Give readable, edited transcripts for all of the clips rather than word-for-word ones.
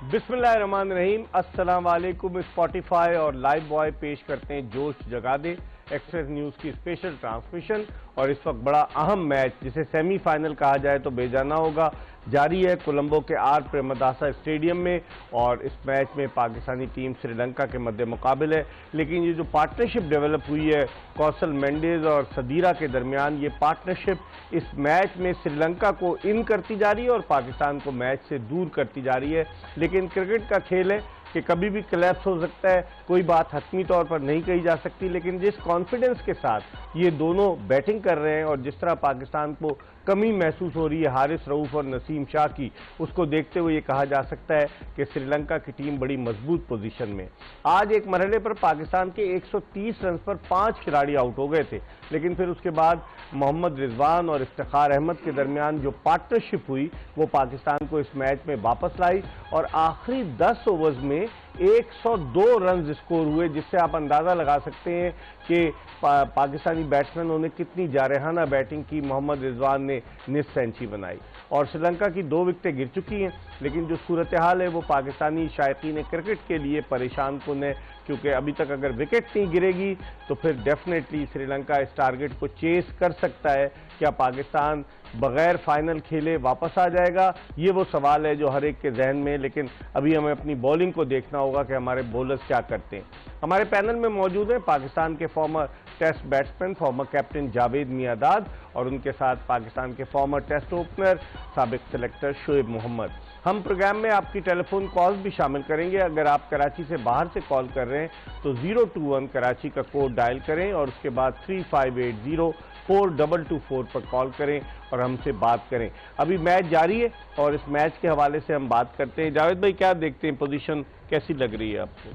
बिस्मिल्लाहिर्रहमानिर्रहीम, अस्सलाम वालेकुम। स्पॉटिफाई और लाइव बॉय पेश करते हैं जोश जगा दे एक्सप्रेस न्यूज की स्पेशल ट्रांसमिशन। और इस वक्त बड़ा अहम मैच, जिसे सेमीफाइनल कहा जाए तो बेजाना होगा, जारी है कोलंबो के आर प्रेमदासा स्टेडियम में। और इस मैच में पाकिस्तानी टीम श्रीलंका के मध्य मुकाबिल है। लेकिन ये जो पार्टनरशिप डेवलप हुई है कौशल मेंडिस और सदीरा के दरमियान, ये पार्टनरशिप इस मैच में श्रीलंका को इन करती जा रही है और पाकिस्तान को मैच से दूर करती जा रही है। लेकिन क्रिकेट का खेल है कि कभी भी कोलैप्स हो सकता है, कोई बात हतमी तौर पर नहीं कही जा सकती। लेकिन जिस कॉन्फिडेंस के साथ ये दोनों बैटिंग कर रहे हैं और जिस तरह पाकिस्तान को कमी महसूस हो रही है हारिस रऊफ और नसीम शाह की, उसको देखते हुए ये कहा जा सकता है कि श्रीलंका की टीम बड़ी मजबूत पोजीशन में। आज एक मरहले पर पाकिस्तान के 130 रन पर 5 खिलाड़ी आउट हो गए थे, लेकिन फिर उसके बाद मोहम्मद रिजवान और इफ्तिखार अहमद के दरमियान जो पार्टनरशिप हुई वो पाकिस्तान को इस मैच में वापस लाई। और आखिरी 10 ओवर्स में 102 रन स्कोर हुए, जिससे आप अंदाजा लगा सकते हैं कि पाकिस्तानी बैट्समैनों ने कितनी जारहाना बैटिंग की। मोहम्मद रिजवान ने निस सेंचुरी बनाई और श्रीलंका की 2 विकेटें गिर चुकी हैं। लेकिन जो सूरत हाल है वो पाकिस्तानी शायकीन क्रिकेट के लिए परेशान कुन है, क्योंकि अभी तक अगर विकेट नहीं गिरेगी तो फिर डेफिनेटली श्रीलंका इस टारगेट को चेस कर सकता है। क्या पाकिस्तान बगैर फाइनल खेले वापस आ जाएगा? ये वो सवाल है जो हर एक के जहन में। लेकिन अभी हमें अपनी बॉलिंग को देखना होगा कि हमारे बॉलर्स क्या करते हैं। हमारे पैनल में मौजूद हैं पाकिस्तान के former test batsman, former captain Javed Miandad, और उनके साथ पाकिस्तान के फॉर्मर टेस्ट ओपनर साबिक सेलेक्टर शोएब मोहम्मद। हम प्रोग्राम में आपकी टेलीफोन कॉल्स भी शामिल करेंगे। अगर आप कराची से बाहर से कॉल कर रहे हैं तो 021 कराची का कोड डायल करें और उसके बाद 3580-4224 पर कॉल करें और हमसे बात करें। अभी मैच जारी है और इस मैच के हवाले से हम बात करते हैं। जावेद भाई, क्या देखते हैं, पोजीशन कैसी लग रही है आपको?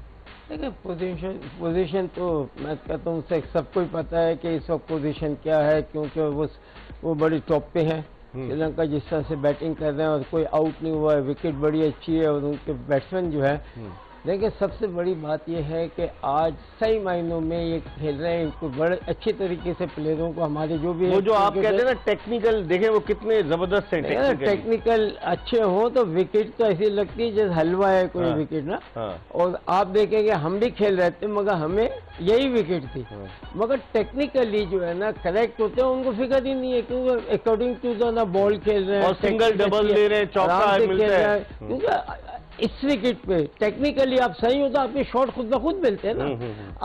देखिए, पोजीशन तो मैं कहता हूँ सबको ही पता है कि इस वक्त पोजीशन क्या है, क्योंकि वो बड़ी टॉप पे है। श्रीलंका जिस तरह से बैटिंग कर रहे हैं और कोई आउट नहीं हुआ है, विकेट बड़ी अच्छी है और उनके बैट्समैन जो है, देखिए सबसे बड़ी बात यह है कि आज सही मायनों में ये खेल रहे हैं। इनको बड़े अच्छे तरीके से प्लेयरों को हमारे जो भी वो जो आप कहते हैं ना टेक्निकल, देखें वो कितने जबरदस्त है। टेक्निकल अच्छे हो तो विकेट तो ऐसी लगती है जैसे हलवा है कोई विकेट ना। और आप देखेंगे हम भी खेल रहे थे मगर हमें यही विकेट थी, मगर टेक्निकली जो है ना करेक्ट होते हैं, उनको फिक्र ही नहीं है, क्योंकि अकॉर्डिंग टू जो ना बॉल खेल रहे हैं और सिंगल डबल ले रहे हैं, चौका मिलता है। क्योंकि इस विकेट पे टेक्निकली आप सही हो तो आपके शॉट खुद ब खुद मिलते हैं ना।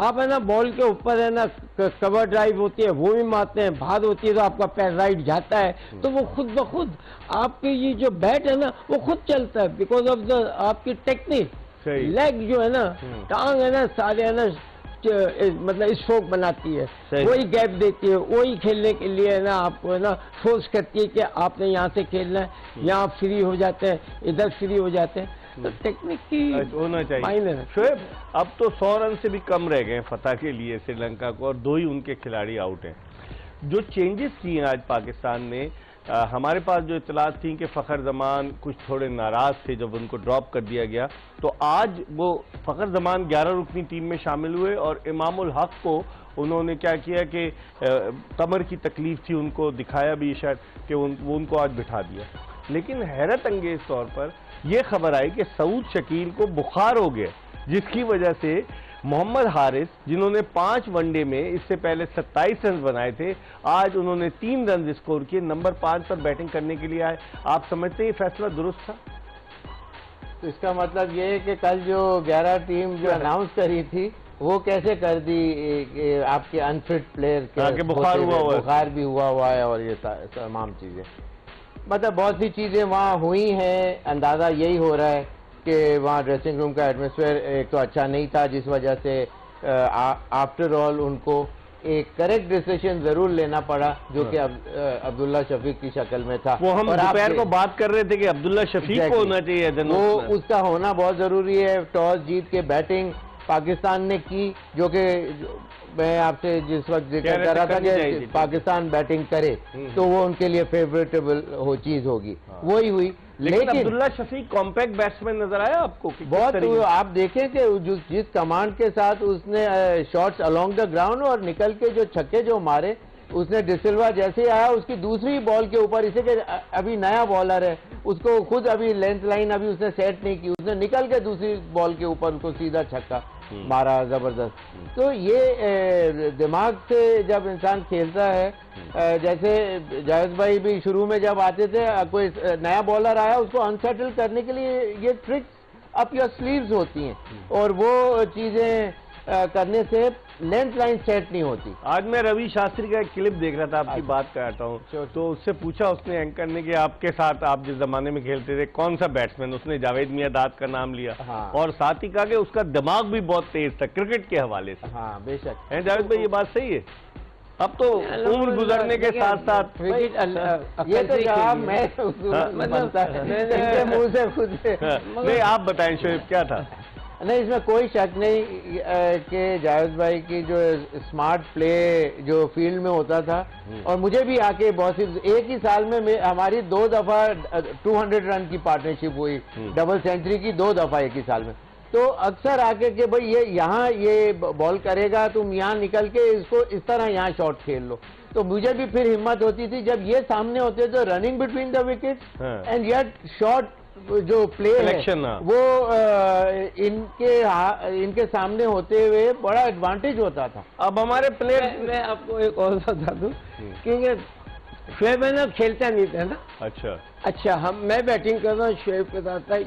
आप है ना बॉल के ऊपर है ना कवर ड्राइव होती है वो भी मारते हैं, भार होती है तो आपका पैर राइट जाता है, तो वो खुद ब खुद आपकी ये जो बैट है ना वो खुद चलता है, बिकॉज ऑफ द आपकी टेक्निक। लेग जो है ना, टांग है ना, सारे है ना मतलब स्ट्रोक बनाती है, वही गैप देती है, वही खेलने के लिए है ना आपको है ना फोर्स करती है कि आपने यहाँ से खेलना है, यहाँ फ्री हो जाते हैं, इधर फ्री हो जाते हैं। तो टेक्निक की होना चाहिए। शोएब, अब तो 100 रन से भी कम रह गए फतह के लिए श्रीलंका को और 2 ही उनके खिलाड़ी आउट हैं। जो चेंजेस किए आज पाकिस्तान ने, हमारे पास जो इतलात थी कि फ़खर जमान कुछ थोड़े नाराज थे जब उनको ड्रॉप कर दिया गया, तो आज वो फ़खर जमान 11 रुकनी टीम में शामिल हुए और इमामुल हक को उन्होंने क्या किया कि कमर की तकलीफ थी, उनको दिखाया भी शायद कि वो उनको आज बिठा दिया। लेकिन हैरत अंगेज तौर पर यह खबर आई कि सऊद शकील को बुखार हो गया, जिसकी वजह से मोहम्मद हारिस, जिन्होंने 5 वनडे में इससे पहले 27 रन बनाए थे, आज उन्होंने 3 रन स्कोर किए, नंबर 5 पर बैटिंग करने के लिए आए। आप समझते हैं ये फैसला दुरुस्त था? तो इसका मतलब ये है कि कल जो 11 टीम जो अनाउंस करी थी वो कैसे कर दी आपके अनफिट प्लेयर के बुखार भी हुआ है और ये तमाम चीजें, मतलब बहुत सी चीजें वहाँ हुई हैं। अंदाजा यही हो रहा है कि वहाँ ड्रेसिंग रूम का एटमॉस्फेयर एक तो अच्छा नहीं था, जिस वजह से आफ्टर ऑल उनको एक करेक्ट डिसीजन जरूर लेना पड़ा, जो कि अब्दुल्ला शफीक की शक्ल में था। वो हम दोपहर को बात कर रहे थे कि अब्दुल्ला शफीक को होना चाहिए, वो उसका होना बहुत जरूरी है। टॉस जीत के बैटिंग पाकिस्तान ने की, जो कि मैं आपसे जिस वक्त जिक्र कर रहा था कि पाकिस्तान बैटिंग करे तो वो उनके लिए फेवरेटेबल चीज होगी, वही हुई। लेकिन अब्दुल्ला शफीक कॉम्पैक्ट बैट्समैन नजर आया आपको? बहुत आप देखें कि जिस कमांड के साथ उसने शॉट्स अलोंग द ग्राउंड और निकल के जो छक्के जो मारे, उसने डिसिल्वा जैसे ही आया उसकी दूसरी बॉल के ऊपर, इसे कि अभी नया बॉलर है, उसको खुद अभी लेंथ लाइन अभी उसने सेट नहीं की, उसने निकल के दूसरी बॉल के ऊपर उसको सीधा छक्का मारा जबरदस्त। तो ये दिमाग से जब इंसान खेलता है, जैसे जावेद भाई भी शुरू में जब आते थे, कोई नया बॉलर आया उसको अनसेटल करने के लिए ये ट्रिक्स अप योर स्लीव्स होती हैं, और वो चीजें करने से लेंथ लाइन सेट नहीं होती। आज मैं रवि शास्त्री का एक क्लिप देख रहा था, आपकी बात कराता हूँ, तो उससे पूछा उसने एंकर ने कि आपके साथ आप जिस जमाने में खेलते थे कौन सा बैट्समैन, उसने जावेद मियांदाद का नाम लिया। हाँ। और साथ ही कहा कि उसका दिमाग भी बहुत तेज था क्रिकेट के हवाले से। हाँ बेशक है जावेद भाई, ये बात सही है? अब तो उम्र गुजरने के साथ साथ ये तो जवाब मैं मुंह से खुद नहीं, आप बताएं शोएब क्या था? नहीं, इसमें कोई शक नहीं कि जावेद भाई की जो स्मार्ट प्ले जो फील्ड में होता था, और मुझे भी आके बहुत सी एक ही साल में हमारी 2 दफा 200 रन की पार्टनरशिप हुई, डबल सेंचुरी की 2 दफा एक ही साल में। तो अक्सर आके कि भाई ये यहाँ ये बॉल करेगा, तुम यहाँ निकल के इसको इस तरह यहाँ शॉट खेल लो। तो मुझे भी फिर हिम्मत होती थी जब ये सामने होते तो running between the wickets and yet shot जो प्ले है वो इनके सामने होते हुए बड़ा एडवांटेज होता था। अब हमारे प्लेयर, मैं आपको एक और बता दूं, क्योंकि शोएब है ना खेलता नहीं था ना। अच्छा, मैं बैटिंग कर रहा हूँ, शोएब के साथ था,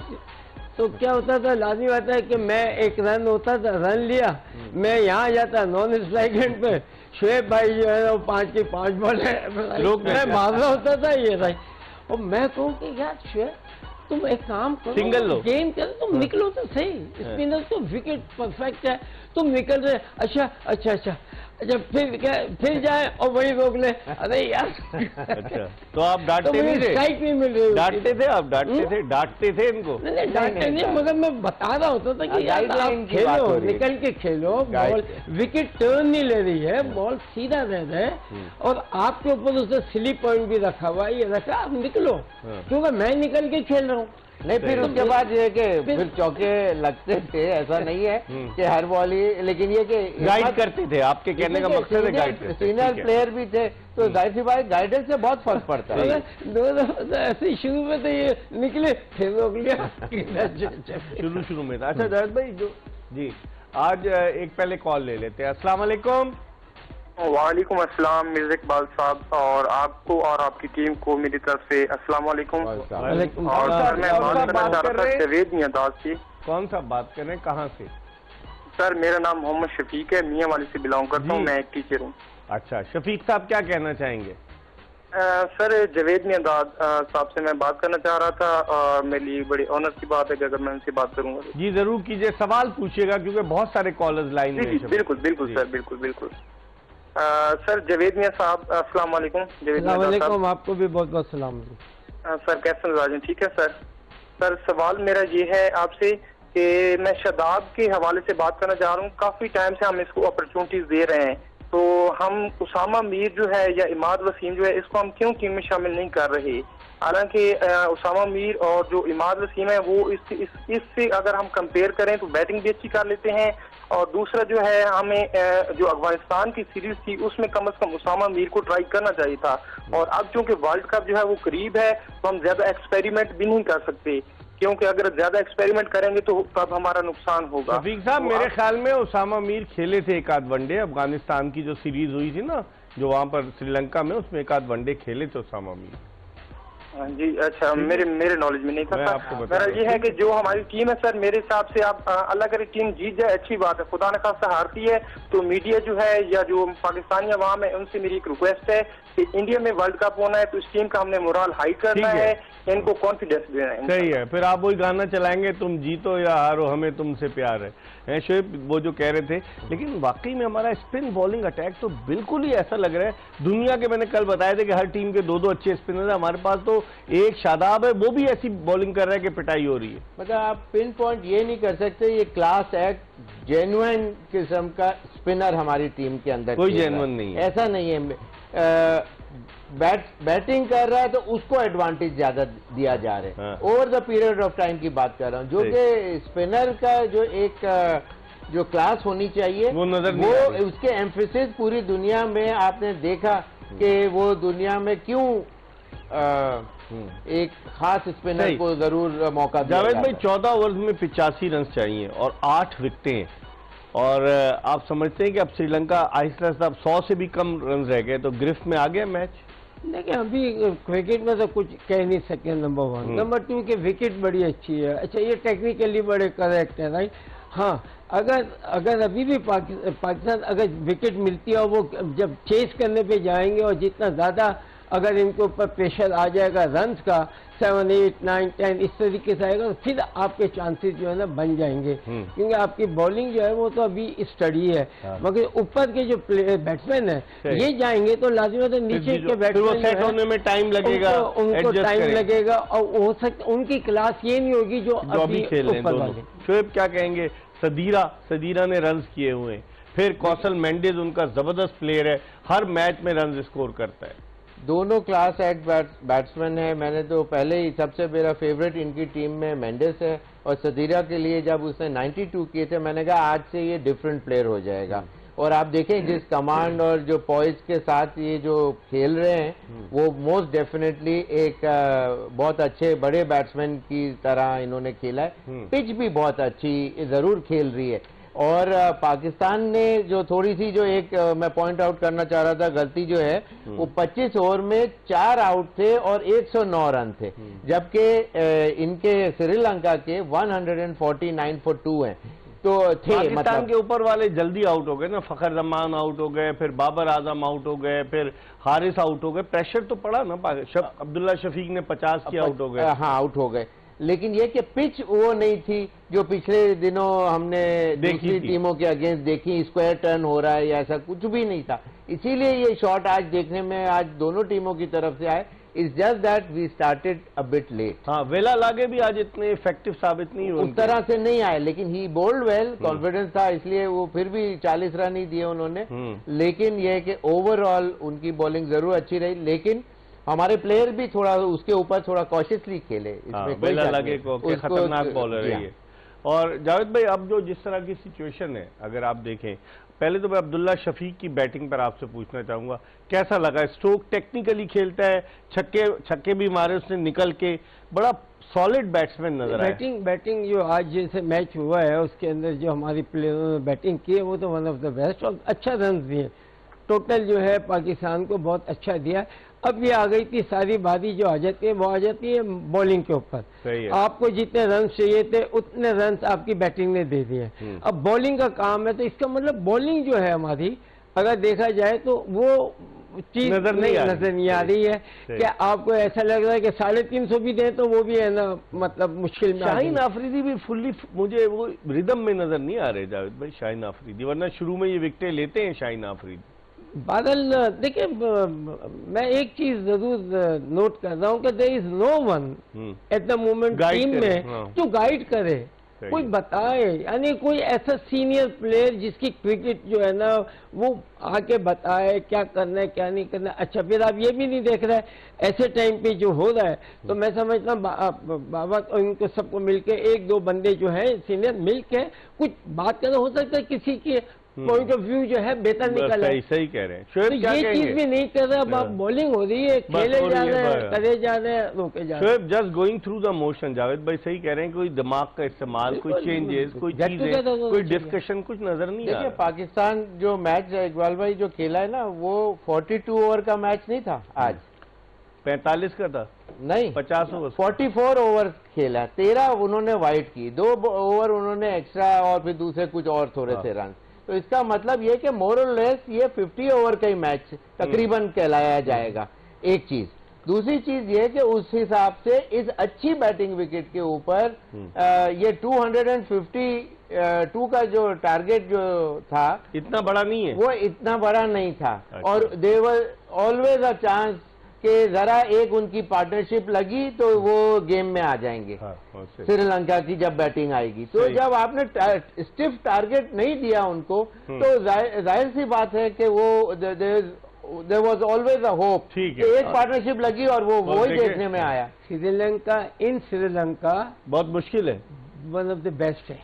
तो क्या होता था, लाजमी बात है कि मैं एक रन होता था, रन लिया, मैं यहाँ जाता नॉन स्ट्राइक एंड पे, शोएब भाई जो है वो 5 की 5 बॉल है, मैं मार रहा होता था ये भाई, और मैं कहूँ कि यार शोएब तुम एक काम करो, सिंगल लो, गेम करो, तुम निकलो तो सही, स्पिनर तो विकेट परफेक्ट है, तुम निकल रहे, अच्छा, फिर जाए और वही रोक ले, अरे यार। अच्छा, तो आप डांटते नहीं थे? स्ट्राइक नहीं मिल रही, डांटते थे आप? डांटते थे इनको? नहीं डांटते नहीं, मगर मैं बता रहा होता था कि यार आप खेलो, निकल के खेलो, बॉल विकेट टर्न नहीं ले रही है, बॉल सीधा रह रहा है, और आपके ऊपर उसने स्लिप पॉइंट भी रखा हुआ है, ये रखा, आप निकलो, क्योंकि मैं निकल के खेल रहा हूँ। नहीं, फिर उसके बाद ये कि फिर चौके लगते थे, ऐसा नहीं है कि हर बॉल ही, लेकिन ये कि गाइड करते थे, आपके कहने का मकसद है गाइड करते। सीनियर प्लेयर भी थे, तो जाहिर सी बात गाइडेंस से बहुत फर्क पड़ता है। ऐसे शुरू में तो ये निकले, फिर रोक लिया शुरू में था। अच्छा जावेद भाई, जो जी आज एक पहले कॉल ले लेते हैं। अस्सलाम वालेकुम। वालेकुम अस्सलाम मिर्ज़ा इकबाल साहब, और आपको और आपकी टीम को मेरी तरफ से अस्सलाम वालेकुम। और सर मैं बात करना चाह रहा था जावेद मियांदाद से। कौन सा बात कर रहे हैं, कहाँ से? सर मेरा नाम मोहम्मद शफीक है, मियाँ वाली से बिलोंग करता हूँ, मैं एक टीचर हूँ। अच्छा शफीक साहब, क्या कहना चाहेंगे? सर जावेद मियांदाद साहब से मैं बात करना चाह रहा था, और मेरे लिए बड़ी ऑनर की बात है कि अगर मैं उनसे बात करूँगा। जी जरूर कीजिए, सवाल पूछिएगा क्योंकि बहुत सारे कॉलर्स लाइन में। बिल्कुल सर, बिल्कुल। सर जावेद मियां साहब अस्सलाम वालेकुम। वालेकुम, आपको भी बहुत बहुत सलाम। सर कैसे मिजाज हैं? ठीक है सर सवाल मेरा ये है आपसे कि मैं शादाब के हवाले से बात करना चाह रहा हूँ। काफी टाइम से हम इसको अपॉर्चुनिटीज दे रहे हैं, तो हम उसामा मीर जो है या इमाद वसीम जो है, इसको हम क्यों टीम में शामिल नहीं कर रहे? हालांकि उसामा मीर और जो इमाद वसीम है वो इससे अगर हम कंपेयर करें तो बैटिंग भी अच्छी कर लेते हैं, और दूसरा जो है हमें जो अफगानिस्तान की सीरीज थी उसमें कम से कम उसामा मीर को ट्राई करना चाहिए था। और अब चूंकि वर्ल्ड कप जो है वो करीब है, तो हम ज्यादा एक्सपेरिमेंट भी नहीं कर सकते, क्योंकि अगर ज्यादा एक्सपेरिमेंट करेंगे तो तब हमारा नुकसान होगा। रफीक साहब, मेरे ख्याल में उसामा मीर खेले थे एक आध वनडे, अफगानिस्तान की जो सीरीज हुई थी ना, जो वहां पर श्रीलंका में, उसमें एक आध वनडे खेले थे उसामा मीर। जी अच्छा, मेरे नॉलेज में नहीं था। मेरा ये है कि जो हमारी टीम है सर, मेरे हिसाब से आप अल्लाह करे टीम जीत जाए अच्छी बात है, खुदा न खास्ता हारती है तो मीडिया जो है या जो पाकिस्तानी अवाम है उनसे मेरी एक रिक्वेस्ट है कि इंडिया में वर्ल्ड कप होना है तो इस टीम का हमने मोरल हाई करना है, इनको कॉन्फिडेंस देना है। सही है, फिर आप वही गाना चलाएंगे, तुम जीतो या हारो हमें तुमसे प्यार है शोएब वो जो कह रहे थे। लेकिन वाकई में हमारा स्पिन बॉलिंग अटैक तो बिल्कुल ही ऐसा लग रहा है दुनिया के, मैंने कल बताया था कि हर टीम के 2-2 अच्छे स्पिनर है, हमारे पास तो एक शादाब है, वो भी ऐसी बॉलिंग कर रहा है कि पिटाई हो रही है। मतलब आप पिन पॉइंट ये नहीं कर सकते, ये क्लास एक्ट जेन्युइन किस्म का स्पिनर हमारी टीम के अंदर कोई जेन्युइन नहीं है, ऐसा नहीं है। बैटिंग कर रहा है तो उसको एडवांटेज ज्यादा दिया जा रहा है, over the period of time की बात कर रहा हूं, जो कि स्पिनर का जो एक जो क्लास होनी चाहिए वो नजर नहीं वो उसके एम्फेसिस पूरी दुनिया में आपने देखा कि वो दुनिया में क्यों एक खास स्पिनर को जरूर मौका दिया। जावेद भाई 14 ओवर्स में 85 रन चाहिए और 8 विकेटें, और आप समझते हैं कि अब श्रीलंका आहिस्ता आहिस्ता 100 से भी कम रन रह गए, तो गिरफ्त में आ गया मैच? देखिए अभी क्रिकेट में तो कुछ कह नहीं सकते, नंबर 1। नंबर 2 की विकेट बड़ी अच्छी है। अच्छा, ये टेक्निकली बड़े करेक्ट है, राइट। हाँ, अगर अभी भी पाकिस्तान अगर विकेट मिलती है और वो जब चेस करने पे जाएंगे और जितना ज़्यादा अगर इनके ऊपर प्रेशर आ जाएगा रन्स का 7, 8, 9, 10 इस तरीके से आएगा, तो फिर आपके चांसेस जो है ना बन जाएंगे, क्योंकि आपकी बॉलिंग जो है वो तो अभी स्टडी है। मगर ऊपर के जो बैट्समैन है ये जाएंगे तो लाजिम तो नीचे के बैट्समैन सेट होने में टाइम लगेगा, उनको टाइम लगेगा, और हो सकता उनकी क्लास ये नहीं होगी जो अभी खेल रहे हैं दोनों। शोएब क्या कहेंगे? सदीरा ने रन किए हुए, फिर कौशल मेंडिस उनका जबरदस्त प्लेयर है, हर मैच में रन स्कोर करता है। दोनों क्लास एक्ट बैट्समैन है। मैंने तो पहले ही सबसे मेरा फेवरेट इनकी टीम में मेंडिस है, और सदीरा के लिए जब उसने 92 किए थे मैंने कहा आज से ये डिफरेंट प्लेयर हो जाएगा। और आप देखें जिस कमांड और जो पॉइज के साथ ये जो खेल रहे हैं वो मोस्ट डेफिनेटली एक बहुत अच्छे बड़े बैट्समैन की तरह इन्होंने खेला है। पिच भी बहुत अच्छी जरूर खेल रही है। और पाकिस्तान ने जो थोड़ी सी जो एक मैं पॉइंट आउट करना चाह रहा था गलती जो है वो 25 ओवर में 4 आउट थे और 109 रन थे, जबकि इनके श्रीलंका के 149 for 2 हैं। तो थे पाकिस्तान के ऊपर वाले जल्दी आउट हो गए ना, फखर जमान आउट हो गए, फिर बाबर आजम आउट हो गए, फिर हारिस आउट हो गए, प्रेशर तो पड़ा ना। अब्दुल्ला शफीक ने 50 की आउट हो गए। हाँ, आउट हो गए, लेकिन ये कि पिच वो नहीं थी जो पिछले दिनों हमने दूसरी टीमों के अगेंस्ट देखी, स्क्वायर टर्न हो रहा है या ऐसा कुछ भी नहीं था। इसीलिए ये शॉट आज देखने में आज दोनों टीमों की तरफ से आए। It's just that we started a bit late. हाँ, वेला लागे भी आज इतने इफेक्टिव साबित नहीं हुए, उस तरह से नहीं आए, लेकिन ही बोल्ड वेल, कॉन्फिडेंस था, इसलिए वो फिर भी 40 रन ही दिए उन्होंने। लेकिन यह कि ओवरऑल उनकी बॉलिंग जरूर अच्छी रही, लेकिन हमारे प्लेयर भी थोड़ा उसके ऊपर थोड़ा कॉशियसली खेले। इसमें कोई लगे को खतरनाक बॉलर है ये। और जावेद भाई अब जो जिस तरह की सिचुएशन है अगर आप देखें, पहले तो मैं अब्दुल्ला शफीक की बैटिंग पर आपसे पूछना चाहूंगा, कैसा लगा? स्ट्रोक टेक्निकली खेलता है, छक्के भी मारे उसने निकल के, बड़ा सॉलिड बैट्समैन नजर आया। बैटिंग जो आज जैसे मैच हुआ है उसके अंदर जो हमारी प्लेयरों ने बैटिंग की है वो तो वन ऑफ द बेस्ट, और अच्छा रन दिए। टोटल जो है पाकिस्तान को बहुत अच्छा दिया। अब ये आ गई थी सारी बारी जो आ जाती है वो आ जाती है बॉलिंग के ऊपर। आपको जितने रन चाहिए थे उतने रन आपकी बैटिंग ने दे दिए। अब बॉलिंग का काम है, तो इसका मतलब बॉलिंग जो है हमारी अगर देखा जाए तो वो चीज नजर नहीं आ रही है। क्या आपको ऐसा लग रहा है कि 350 भी दें तो वो भी है ना, मतलब मुश्किल में। शाहीन आफरीदी भी फुल्ली मुझे वो रिदम में नजर नहीं आ रहे जावेद भाई शाहीन आफरीदी, वरना शुरू में ये विकेटें लेते हैं शाहीन आफरीदी। बादल देखिए, मैं एक चीज जरूर नोट कर रहा हूँ कि there is no one at the moment team में जो गाइड करे, कोई बताए, यानी कोई ऐसा सीनियर प्लेयर जिसकी क्रिकेट जो है ना वो आके बताए क्या करना है क्या नहीं करना है। अच्छा, फिर आप ये भी नहीं देख रहे ऐसे टाइम पे जो हो रहा है, तो मैं समझता हूँ बाबा और इनको सबको मिलके 1-2 बंदे जो है सीनियर मिलके कुछ बात करना, हो सकता है किसी की पॉइंट ऑफ व्यू जो है बेहतर निकल है। सही कह रहे हैं शोएब, तो ये चीज भी नहीं कर रहा। अब आप बॉलिंग हो रही है, खेले जा रहे हैं, करे जा रहे हैं, रोके जा रहे हैं। Shoaib just going through the motion. Javed भाई सही कह रहे हैं, कोई दिमाग का इस्तेमाल, कोई चेंजेस, कोई चीजें, कोई डिस्कशन कुछ नजर नहीं आ रहा। पाकिस्तान जो मैच इकबाल भाई जो खेला है ना वो 42 ओवर का मैच नहीं था आज, 45 का था, नहीं 50 ओवर, 44 ओवर खेला। 13 उन्होंने वाइड की, 2 ओवर उन्होंने एक्स्ट्रा और फिर दूसरे कुछ और थोड़े से रन। तो इसका मतलब ये कि मोर और लेस ये 50 ओवर का ही मैच तकरीबन कहलाया जाएगा। एक चीज, दूसरी चीज ये कि उस हिसाब से इस अच्छी बैटिंग विकेट के ऊपर ये 252 का जो टारगेट जो था इतना बड़ा नहीं है, वो इतना बड़ा नहीं था। और देवर ऑलवेज अ चांस कि जरा एक उनकी पार्टनरशिप लगी तो वो गेम में आ जाएंगे। श्रीलंका की जब बैटिंग आएगी तो जब आपने स्टिफ टारगेट नहीं दिया उनको तो जाहिर सी बात है कि वो there was always a hope कि एक पार्टनरशिप लगी और वो ही देखने में आया। श्रीलंका इन श्रीलंका बहुत मुश्किल है, वन ऑफ द बेस्ट है।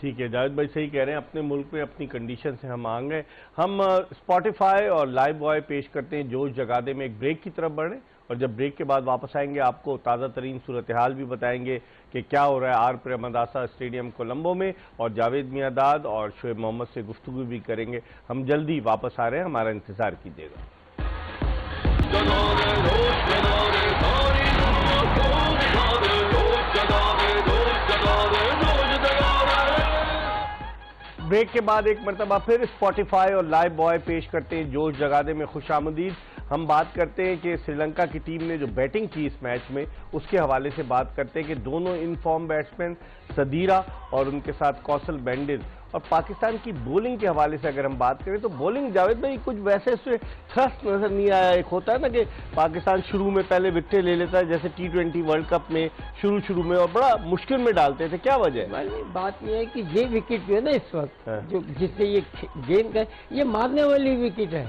ठीक है, जावेद भाई सही कह रहे हैं, अपने मुल्क में अपनी कंडीशन से हम आ गए। हम स्पॉटिफाई और लाइव बॉय पेश करते हैं जोश जगा दे में एक ब्रेक की तरफ बढ़े, और जब ब्रेक के बाद वापस आएंगे आपको ताज़ा तरीन सूरत हाल भी बताएंगे कि क्या हो रहा है आर प्रेमदासा स्टेडियम कोलंबो में, और जावेद मियांदाद और शोएब मोहम्मद से गुफ्तगू भी करेंगे। हम जल्दी वापस आ रहे हैं, हमारा इंतजार कीजिएगा। ब्रेक के बाद एक मरतबा फिर स्पॉटिफाई और लाइव बॉय पेश करते हैं जोश जगा दे में खुशामदीद। हम बात करते हैं कि श्रीलंका की टीम ने जो बैटिंग की इस मैच में, उसके हवाले से बात करते हैं कि दोनों इन फॉर्म बैट्समैन सदीरा और उनके साथ कौशल बेंडिस, और पाकिस्तान की बॉलिंग के हवाले से अगर हम बात करें तो बॉलिंग जावेद भाई कुछ वैसे उसमें थ्रस्ट नजर नहीं आया। एक होता है ना कि पाकिस्तान शुरू में पहले विकेटें ले लेता है, जैसे T20 वर्ल्ड कप में शुरू में, और बड़ा मुश्किल में डालते थे, क्या वजह है? बात यह है कि ये विकेट जो है ना इस वक्त जो जिससे ये गेंद का ये मारने वाली विकेट है,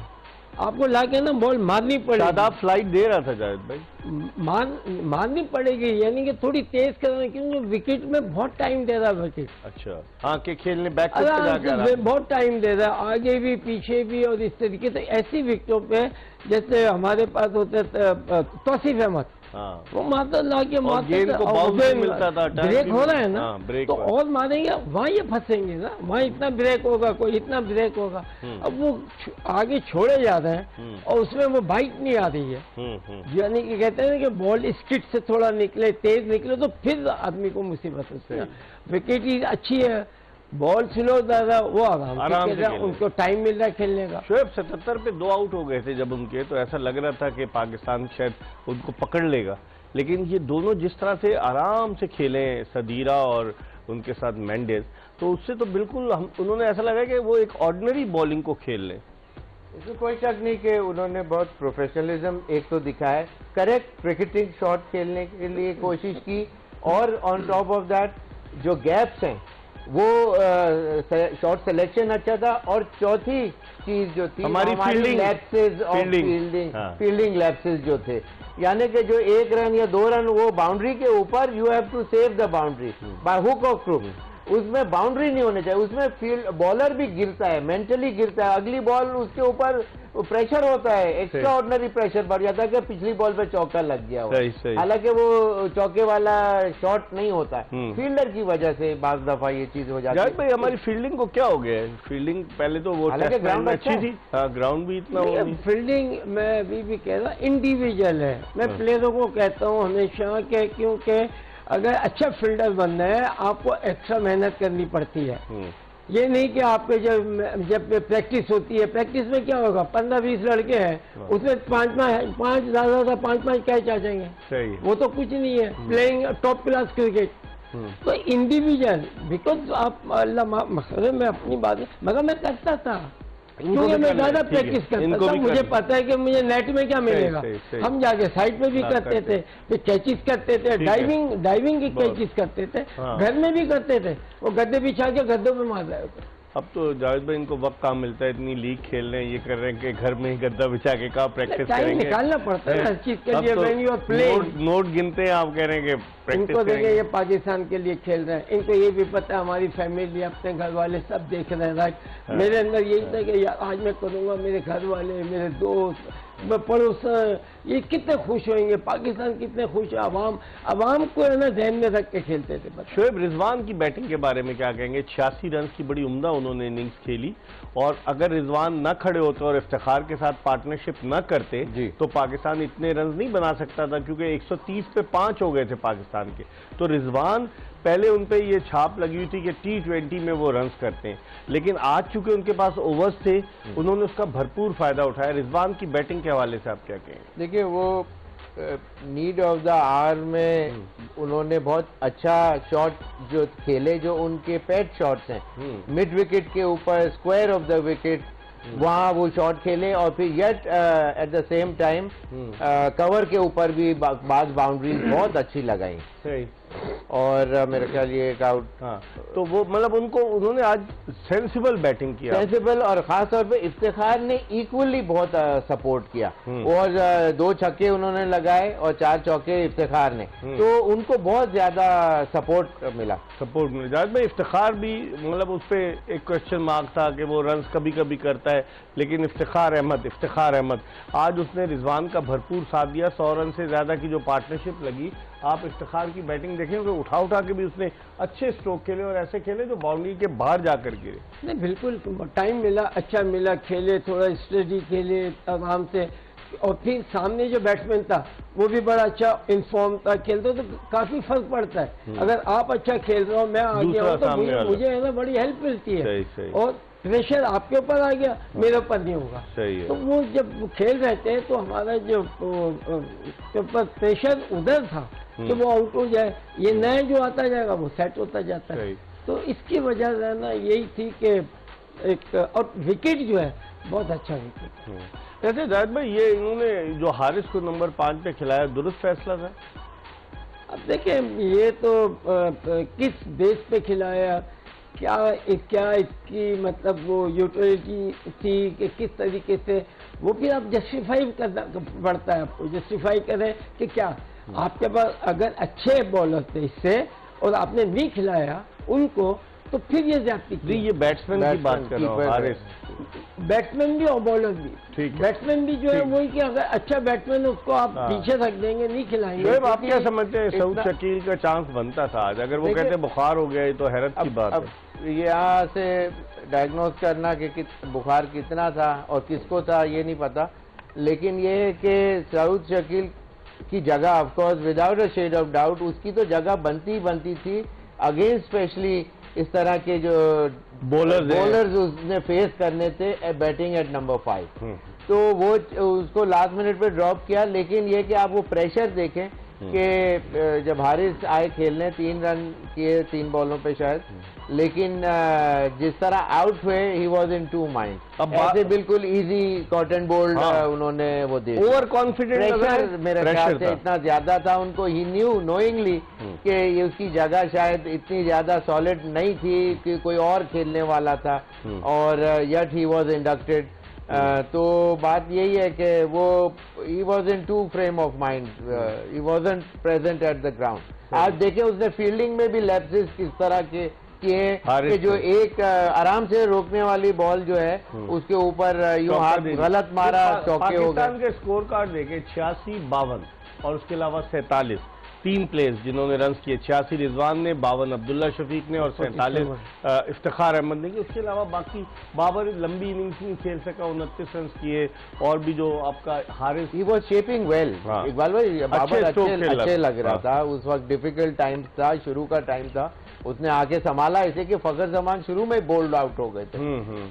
आपको लाके ना बॉल मारनी पड़ेगी। शादाब फ्लाइट दे रहा था जावेद भाई, मारनी पड़ेगी, यानी कि थोड़ी तेज करना, क्योंकि विकेट में बहुत टाइम दे रहा है विकेट। अच्छा, हाँ के खेलने बैक बहुत टाइम दे रहा है, आगे भी पीछे भी, और इस तरीके से ऐसी विकेटों पे जैसे हमारे पास होते तौसीफ अहमद, हाँ, वो मारता ला के मिलता था, ब्रेक हो रहा है ना, ब्रेक तो और मारेंगे वहाँ ये फंसेंगे ना, वहाँ इतना ब्रेक होगा, कोई इतना ब्रेक होगा। अब वो आगे छोड़े जा रहे हैं और उसमें वो बाइट नहीं आ रही है, यानी कि कहते हैं कि बॉल स्किट से थोड़ा निकले, तेज निकले तो फिर आदमी को मुसीबत होती है। विकेट ही अच्छी है, बॉल स्लो दादा, वो आराम से उनको टाइम मिल रहा है खेलने का। शोएब 77 पे 2 आउट हो गए थे जब उनके, तो ऐसा लग रहा था कि पाकिस्तान शायद उनको पकड़ लेगा, लेकिन ये दोनों जिस तरह से आराम से खेले सदीरा और उनके साथ मेंडिस, तो उससे तो बिल्कुल उन्होंने ऐसा लगा कि वो एक ऑर्डिनरी बॉलिंग को खेल लें। इसमें कोई शक नहीं कि उन्होंने बहुत प्रोफेशनलिज्म एक तो दिखाया, करेक्ट क्रिकेटिंग शॉट खेलने के लिए कोशिश की, और ऑन टॉप ऑफ दैट जो गैप्स हैं वो शॉट सिलेक्शन अच्छा था, और चौथी चीज जो थी हमारी फील्डिंग लैप्सेस जो थे, यानी कि जो 1 रन या 2 रन वो बाउंड्री के ऊपर, you have to save the boundary by hook और क्रूक, उसमें बाउंड्री नहीं होनी चाहिए, उसमें फील्ड बॉलर भी गिरता है, मेंटली गिरता है, अगली बॉल उसके ऊपर प्रेशर होता है, एक्स्ट्रा ऑर्डिनरी प्रेशर बढ़ जाता है कि पिछली बॉल पे चौका लग गया हो, हालांकि वो चौके वाला शॉट नहीं होता, फील्डर की वजह से बाज दफा ये चीज हो जाती है। भाई हमारी फील्डिंग को क्या हो गया है? फील्डिंग पहले तो वो ग्राउंड अच्छी थी, ग्राउंड भी इतना फील्डिंग मैं अभी भी कह रहा इंडिविजुअल है, मैं प्लेयरों को कहता हूँ हमेशा के, क्योंकि अगर अच्छा फील्डर बनना है आपको एक्स्ट्रा मेहनत करनी पड़ती है। ये नहीं कि आपके जब प्रैक्टिस होती है, प्रैक्टिस में क्या होगा, 15-20 लड़के हैं, उसमें 5 ज्यादा 5 कैच आ जाएंगे, सही, वो तो कुछ नहीं है। प्लेइंग टॉप क्लास क्रिकेट, तो इंडिविजुअल, बिकॉज आप अल्लाह मैं अपनी बात, मगर मैं करता था क्योंकि मैं ज्यादा प्रैक्टिस करता था, मुझे पता है कि मुझे नेट में क्या मिलेगा। हम जाके साइड में भी करते थे, फिर कैचिस करते थे, डाइविंग की कैचिस करते थे, घर में भी करते थे, वो गद्दे बिछा के गद्दों पे मार रहे थे। अब तो जावेद भाई इनको वक्त काम मिलता है, इतनी लीग खेल रहे हैं, ये कर रहे हैं कि घर में ही गद्दा बिछा के कहाँ प्रैक्टिस करेंगे, निकालना पड़ता है हर चीज के लिए। When you are playing note गिनते हैं, आप कह रहे हैं कि प्रैक्टिस इनको देखें, ये पाकिस्तान के लिए खेल रहे हैं, इनको ये भी पता है हमारी फैमिली, अपने घर वाले सब देख रहे हैं। राइट, मेरे अंदर यही था कि यार आज मैं करूंगा, मेरे घर वाले, मेरे दोस्त, पड़ोसन, ये कितने खुश होंगे, पाकिस्तान कितने खुश है, अवाम को है ना ध्यान में रख के खेलते थे। शोएब, रिजवान की बैटिंग के बारे में क्या कहेंगे? 86 रन की बड़ी उम्दा उन्होंने इनिंग्स खेली, और अगर रिजवान न खड़े होते और इफ्तिखार के साथ पार्टनरशिप न करते तो पाकिस्तान इतने रन नहीं बना सकता था, क्योंकि 130 पे 5 हो गए थे पाकिस्तान के। तो रिजवान पहले उन पे ये छाप लगी हुई थी कि T20 में वो रन्स करते हैं, लेकिन आज चूंकि उनके पास ओवर्स थे, उन्होंने उसका भरपूर फायदा उठाया। रिजवान की बैटिंग के हवाले से आप क्या कहेंगे? देखिए, वो नीड ऑफ द आवर में उन्होंने बहुत अच्छा शॉट जो खेले, जो उनके पेट शॉट्स हैं, मिड विकेट के ऊपर, स्क्वायर ऑफ द विकेट, वहाँ वो शॉट खेले, और फिर yet at the same time cover के ऊपर भी बाउंड्रीज बहुत अच्छी लगाई। सही। और मेरे ख्याल ये एक आउट। हाँ, तो वो मतलब उन्होंने आज सेंसिबल बैटिंग किया, सेंसिबल, और खास तौर पे इफ्तिखार ने इक्वली बहुत सपोर्ट किया, और 2 छक्के उन्होंने लगाए और 4 चौके इफ्तिखार ने, तो उनको बहुत ज्यादा सपोर्ट मिला। जाहिद भाई, इफ्तिखार भी मतलब उस पर एक क्वेश्चन मार्क था कि वो रन कभी कभी करता है, लेकिन इफ्तिखार अहमद आज उसने रिजवान का भरपूर साथ दिया। 100 रन से ज्यादा की जो पार्टनरशिप लगी, आप इफ्तिखार की बैटिंग देखें तो उठा के भी उसने अच्छे स्ट्रोक खेले और ऐसे खेले जो बाउंड्री के बाहर जाकर गिरे। नहीं, बिल्कुल टाइम मिला, अच्छा मिला, खेले, थोड़ा स्टडी खेले आराम से, और फिर सामने जो बैट्समैन था वो भी बड़ा अच्छा इन्फॉर्म था, खेलते तो काफी फर्क पड़ता है। अगर आप अच्छा खेल रहे हो, मैं आ गया हूँ, तो मुझे है ना बड़ी हेल्प मिलती है। सही। और प्रेशर आपके ऊपर आ गया, मेरे ऊपर नहीं होगा। सही है। तो वो जब खेल रहे थे तो हमारा जो ऊपर प्रेशर उधर था कि वो आउट हो जाए, ये नया जो आता जाएगा वो सेट होता जाता है। तो इसकी वजह से ना यही थी कि एक, और विकेट जो है बहुत अच्छा विकेट। वैसे जाहिद भाई, ये इन्होंने जो हारिस को नंबर 5 पे खिलाया, दुरुस्त फैसला था? अब देखिए, ये तो किस बेस पे खिलाया, क्या इसकी मतलब वो यूटिलिटी थी कि किस तरीके से, वो फिर आप जस्टिफाई करना पड़ता है, आपको जस्टिफाई करें कि क्या आपके पास अगर अच्छे बॉलर थे इससे और आपने नहीं खिलाया उनको, तो फिर ये ज्यादती की। ये बैट्समैन की बात कर रहा हूँ, हारिस। बैट्समैन भी और बॉलर भी, ठीक है। बैट्समैन भी जो है वही कि अगर अच्छा बैट्समैन उसको आप पीछे रख देंगे, नहीं खिलाएंगे। तो आप क्या समझते हैं, सऊद शकील का चांस बनता था आज? अगर वो कहते बुखार हो गया तो हैरत की बात है। यहाँ से डायग्नोज करना कि बुखार कितना था और किसको था ये नहीं पता, लेकिन ये है कि सऊद शकील की जगह of course without a shade of doubt उसकी तो जगह बनती थी, अगेंस्ट स्पेशली इस तरह के जो बॉलर्स उसने फेस करने थे बैटिंग एट नंबर 5। तो वो उसको लास्ट मिनट पे ड्रॉप किया, लेकिन ये कि आप वो प्रेशर देखें कि जब हारिस आए खेलने 3 रन किए 3 बॉलों पे शायद, लेकिन जिस तरह आउट हुए ही वॉज इन 2 माइंड। ऐसे बिल्कुल इजी कॉटन बोल्ड उन्होंने वो दे, ओवर कॉन्फिडेंट प्रेशर मेरे ख्याल से इतना ज्यादा था उनको, ही न्यू नोइंगली कि ये उसकी जगह शायद इतनी ज्यादा सॉलिड नहीं थी कि कोई और खेलने वाला था, और यट ही वॉज इंडक्टेड। तो बात यही है कि वो he was in 2 frame of mind, he wasn't present at the ground. आज देखें उसने फील्डिंग में भी लैप्सेस किस तरह के किए कि जो एक आराम से रोकने वाली बॉल जो है उसके ऊपर यूं हाथ गलत मारा, चौके हो गए। पाकिस्तान के स्कोर कार्ड देखे 86-52 और उसके अलावा 47 3 प्लेयर्स जिन्होंने रन किए, 86 रिजवान ने, 52 अब्दुल्ला शफीक ने और 47 इफ्तिखार अहमद ने। उसके अलावा बाकी बाबर लंबी इनिंग्स नहीं खेल सका, 29 रन किए, और भी जो आपका Haris, he was shaping well. Iqbal भाई, बाबर अच्छे लग रहा था उस वक्त, डिफिकल्ट टाइम था, शुरू का टाइम था, उसने आके संभाला, ऐसे कि फखर जमान शुरू में बोल्ड आउट हो गए थे,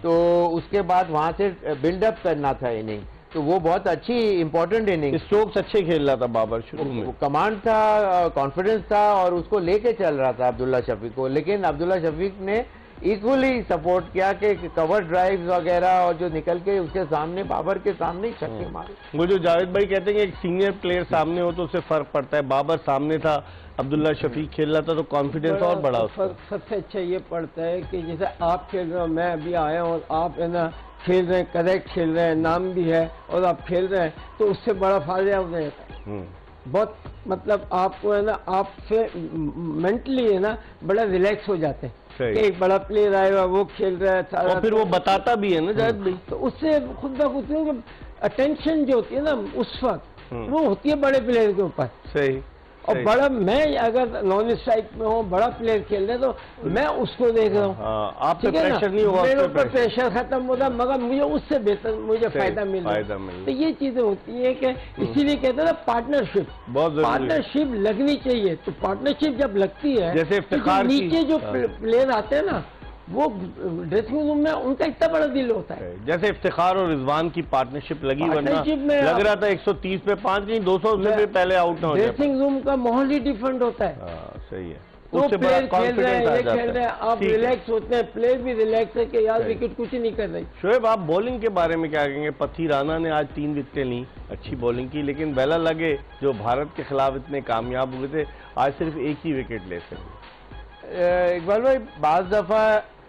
तो उसके बाद वहां से बिल्डअप करना था इनिंग, तो वो बहुत अच्छी इंपॉर्टेंट इनिंग। स्ट्रोक्स अच्छे खेल रहा था बाबर शुरू में, कमांड था, कॉन्फिडेंस था, और उसको लेके चल रहा था अब्दुल्ला शफीक को, लेकिन अब्दुल्ला शफीक ने इक्वली सपोर्ट किया कि कवर ड्राइव्स वगैरह और जो निकल के उसके सामने, बाबर के सामने ही छक्के मारे। वो जो जावेद भाई कहते हैं कि एक सीनियर प्लेयर सामने हो तो उससे फर्क पड़ता है, बाबर सामने था, अब्दुल्ला शफीक खेल रहा था, तो कॉन्फिडेंस और बढ़ा उसका। सबसे अच्छा ये पड़ता है कि जैसे आप खेल रहे हो, मैं अभी आया हूँ और आप है ना खेल रहे हैं, करेक्ट खेल रहे हैं, नाम भी है और आप खेल रहे हैं, तो उससे बड़ा फायदा हो जाता है। बहुत मतलब आपको है ना, आपसे मेंटली है ना बड़ा रिलैक्स हो जाते हैं कि एक बड़ा प्लेयर आएगा, वो खेल रहा है सारा, और फिर वो बताता भी है ना जाहिद भाई, तो उससे खुद ब खुद अटेंशन जो होती है ना उस वक्त वो होती है बड़े प्लेयर के ऊपर। सही। और बड़ा, मैं अगर नॉन स्ट्राइक में हूँ, बड़ा प्लेयर खेल रहे तो मैं उसको देख रहा हूँ, आप पे प्रेशर नहीं होगा, मेरे ऊपर प्रेशर खत्म होता, मगर मुझे उससे बेहतर मुझे फायदा मिल रहा है। तो ये चीजें होती है कि इसीलिए कहते हैं ना पार्टनरशिप, पार्टनरशिप लगनी चाहिए। तो पार्टनरशिप जब लगती है, जैसे इफ्तिखार नीचे जो प्लेयर आते हैं ना, वो ड्रेसिंग रूम में उनका इतना बड़ा दिल होता है। जैसे इफ्तिखार और रिजवान की पार्टनरशिप लगी, वरना लग रहा था 130 पे 5 नहीं 200 से भी पहले आउट ना हो जाए। ड्रेसिंग रूम का माहौल ही डिफरेंट होता है। सही है। उससे बड़ा कॉन्फिडेंस आ जाता है। आप रिलैक्स होते हैं, प्लेयर भी रिलैक्स है कि यार विकेट कुछ नहीं कर रही। शोएब, आप बॉलिंग के बारे में क्या कहेंगे? पथी राणा ने आज 3 विकेटें ली, अच्छी बॉलिंग की, लेकिन बेला लगे जो भारत के खिलाफ इतने कामयाब हुए थे, आज सिर्फ एक ही विकेट ले सके। इकबाल भाई, बाज दफा